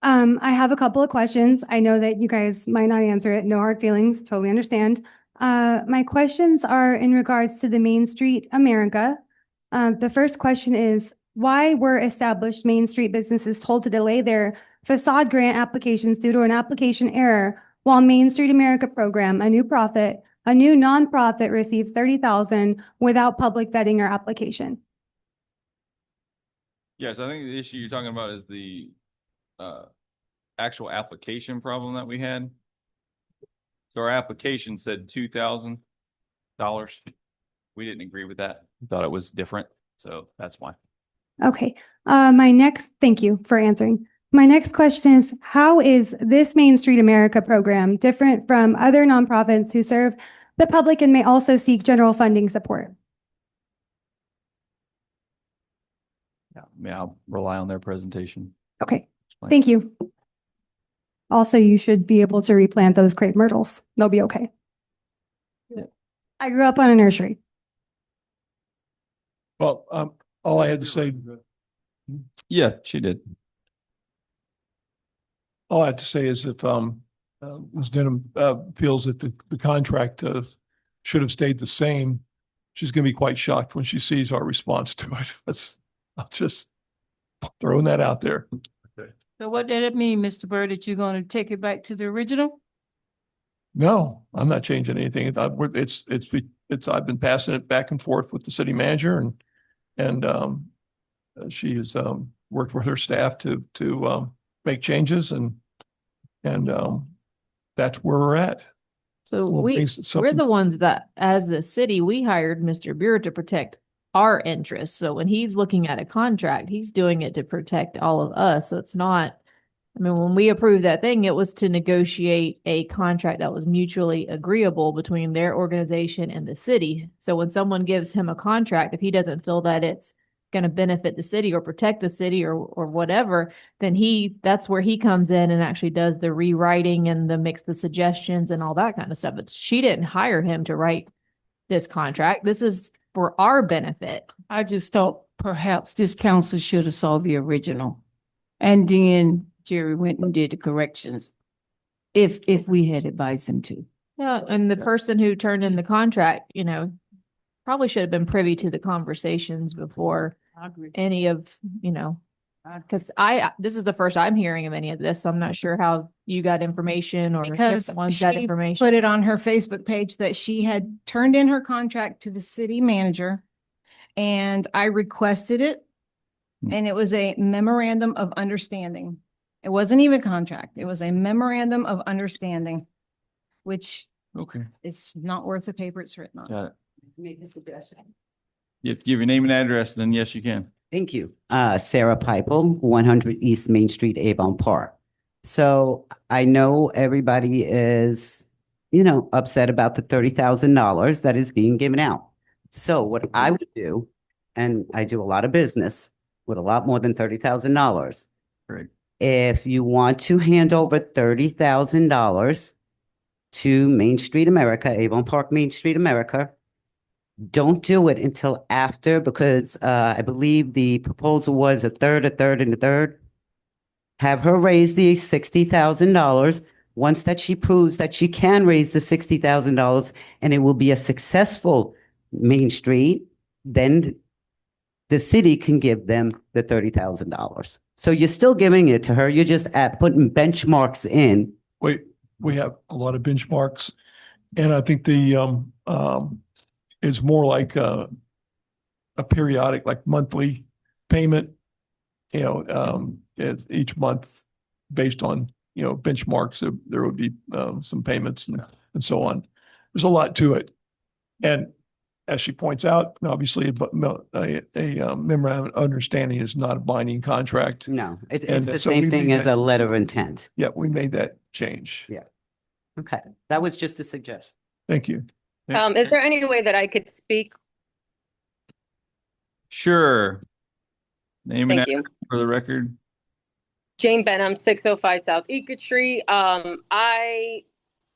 I have a couple of questions. I know that you guys might not answer it. No hard feelings. Totally understand. My questions are in regards to the Main Street America. The first question is, why were established Main Street businesses told to delay their facade grant applications due to an application error, while Main Street America program, a new nonprofit receives $30,000 without public vetting or application? Yes, I think the issue you're talking about is the actual application problem that we had. So our application said $2,000. We didn't agree with that. We thought it was different. So that's why. Okay. Thank you for answering. My next question is, how is this Main Street America program different from other nonprofits who serve the public and may also seek general funding support? Yeah, I'll rely on their presentation. Okay, thank you. Also, you should be able to replant those crepe myrtles. They'll be okay. I grew up on a nursery. Well, all I had to say, Yeah, she did. all I had to say is if Ms. Denham feels that the contract should have stayed the same, she's going to be quite shocked when she sees our response to it. I'm just throwing that out there. So what did it mean, Mr. Byrd, that you're gonna take it back to the original? No, I'm not changing anything. It's I've been passing it back and forth with the city manager and she has, worked with her staff to make changes and that's where we're at. So Well, we're something- the ones that, as the city, we hired Mr. Buer to protect our interests. So when he's looking at a contract, he's doing it to protect all of us. So it's not, I mean, when we approved that thing, it was to negotiate a contract that was mutually agreeable between their organization and the city. So when someone gives him a contract, if he doesn't feel that it's going to benefit the city or protect the city or whatever, then that's where he comes in and actually does the rewriting and makes the suggestions and all that kind of stuff. She didn't hire him to write this contract. This is for our benefit. I just thought perhaps this council should have saw the original. And then Jerry went and did the corrections. If we had advised him to. Yeah, and the person who turned in the contract, probably should have been privy to the conversations before any of, because this is the first I'm hearing of any of this, so I'm not sure how you got information or Because different ones got she information. put it on her Facebook page that she had turned in her contract to the city manager and I requested it. And it was a memorandum of understanding. It wasn't even a contract. It was a memorandum of understanding, which Okay. is not worth the paper it's written on. Got it. Make a suggestion. You have to give your name and address, then yes, you can. Thank you. Sarah Pipel, 100 East Main Street, Avon Park. So I know everybody is, upset about the $30,000 that is being given out. So what I would do, and I do a lot of business with a lot more than $30,000. Right. If you want to hand over $30,000 to Main Street America, Avon Park, Main Street America, don't do it until after, because I believe the proposal was a third, and a third. Have her raise the $60,000. Once that she proves that she can raise the $60,000 and it will be a successful Main Street, then the city can give them the $30,000. So you're still giving it to her. You're just putting benchmarks in. We have a lot of benchmarks and I think it's more like a periodic, like monthly payment, it's each month based on, benchmarks. There would be some payments and so on. There's a lot to it. And as she points out, obviously, a memorandum of understanding is not a binding contract. No, it's And the so same we thing made as that- a letter of intent. Yeah, we made that change. Yeah. Okay. That was just a suggestion. Thank you. Is there any way that I could speak? Sure. Name and Thank you. address for the record. Jane Benham, 605 South Eagle Street.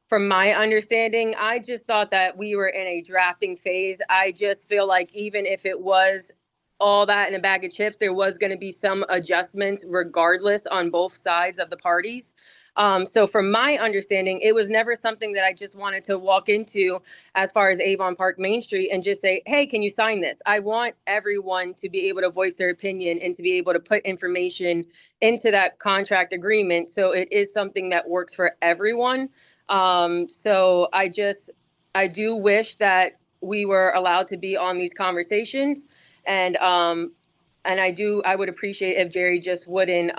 From my understanding, I just thought that we were in a drafting phase. I just feel like even if it was all that in a bag of chips, there was going to be some adjustments regardless on both sides of the parties. So from my understanding, it was never something that I just wanted to walk into as far as Avon Park Main Street and just say, hey, can you sign this? I want everyone to be able to voice their opinion and to be able to put information into that contract agreement. So it is something that works for everyone. So I do wish that we were allowed to be on these conversations. And I would appreciate if Jerry just wouldn't,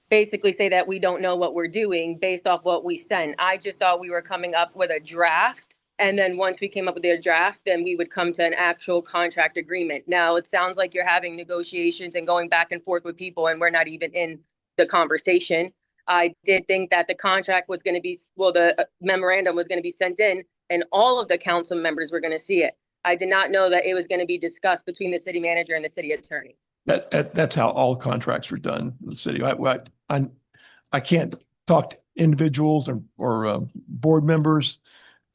basically say that we don't know what we're doing based off what we sent. I just thought we were coming up with a draft. And then once we came up with their draft, then we would come to an actual contract agreement. Now, it sounds like you're having negotiations and going back and forth with people, and we're not even in the conversation. I did think that the contract was going to be, the memorandum was going to be sent in and all of the council members were going to see it. I did not know that it was going to be discussed between the city manager and the city attorney. That's how all contracts are done in the city. I can't talk to individuals or board members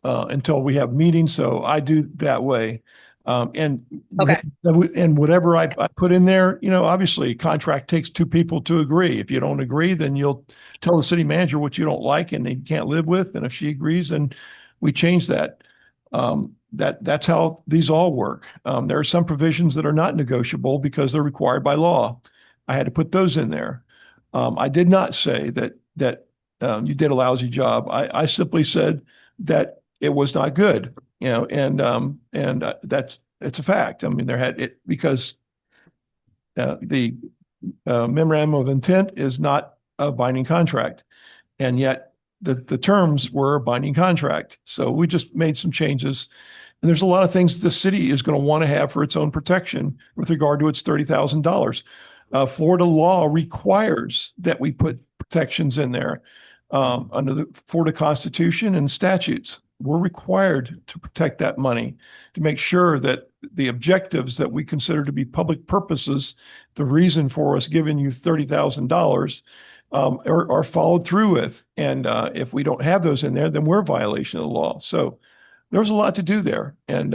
until we have meetings. So I do that way. And whatever I put in there, obviously a contract takes two people to agree. If you don't agree, then you'll tell the city manager what you don't like and they can't live with. And if she agrees, then we change that. That's how these all work. There are some provisions that are not negotiable because they're required by law. I had to put those in there. I did not say that you did a lousy job. I simply said that it was not good, and it's a fact. I mean, there had it because the memorandum of intent is not a binding contract, and yet the terms were a binding contract. So we just made some changes. And there's a lot of things the city is going to want to have for its own protection with regard to its $30,000. Florida law requires that we put protections in there under the Florida Constitution and statutes. We're required to protect that money to make sure that the objectives that we consider to be public purposes, the reason for us giving you $30,000, are followed through with. And if we don't have those in there, then we're a violation of the law. So there's a lot to do there. And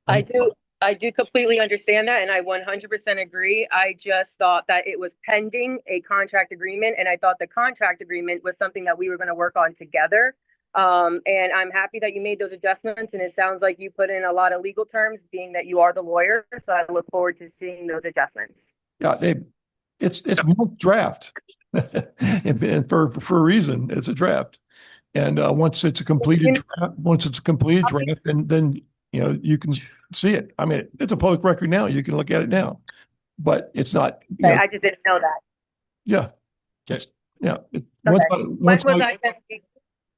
I do completely understand that, and I 100% agree. I just thought that it was pending a contract agreement, and I thought the contract agreement was something that we were going to work on together. And I'm happy that you made those adjustments, and it sounds like you put in a lot of legal terms, being that you are the lawyer. So I look forward to seeing those adjustments. yeah, it's a mock draft. And for a reason, it's a draft. And once it's a completed draft, then you can see it. I mean, it's a public record now. You can look at it now, but it's not. I just didn't know that. Yeah. Okay. Yeah.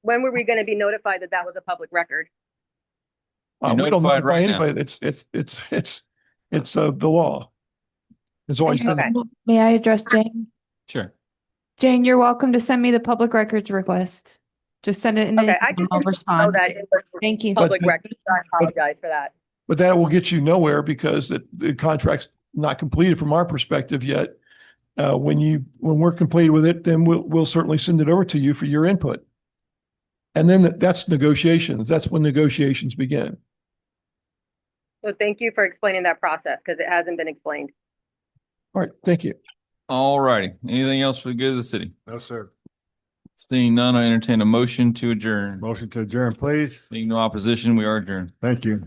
When were we going to be notified that that was a public record? We don't notified notify right now. anybody. It's the law. It's always been. Okay. May I address Jane? Sure. Jane, you're welcome to send me the public records request. Just send it in. Okay, I just I'll didn't know respond. that it was Thank you. public But- record. So I apologize for that. But that will get you nowhere because the contract's not completed from our perspective yet. When we're completed with it, then we'll certainly send it over to you for your input. And then that's negotiations. That's when negotiations begin. So thank you for explaining that process, because it hasn't been explained. All right. Thank you. All righty. Anything else for the good of the city? No, sir. Seeing none, I entertain a motion to adjourn. Motion to adjourn, please. Seeing no opposition, we are adjourned. Thank you.